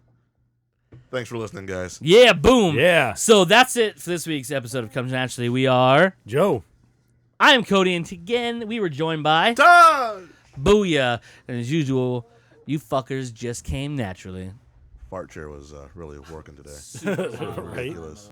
A: Thanks for listening, guys.
B: Yeah, boom.
C: Yeah.
B: So that's it for this week's episode of Comes Naturally. We are
C: Joe.
B: I am Cody, and again we were joined by
A: Todd!
B: Booyah. And as usual, you fuckers just came naturally.
A: Fart chair was really working today.
C: Right?
A: Ridiculous.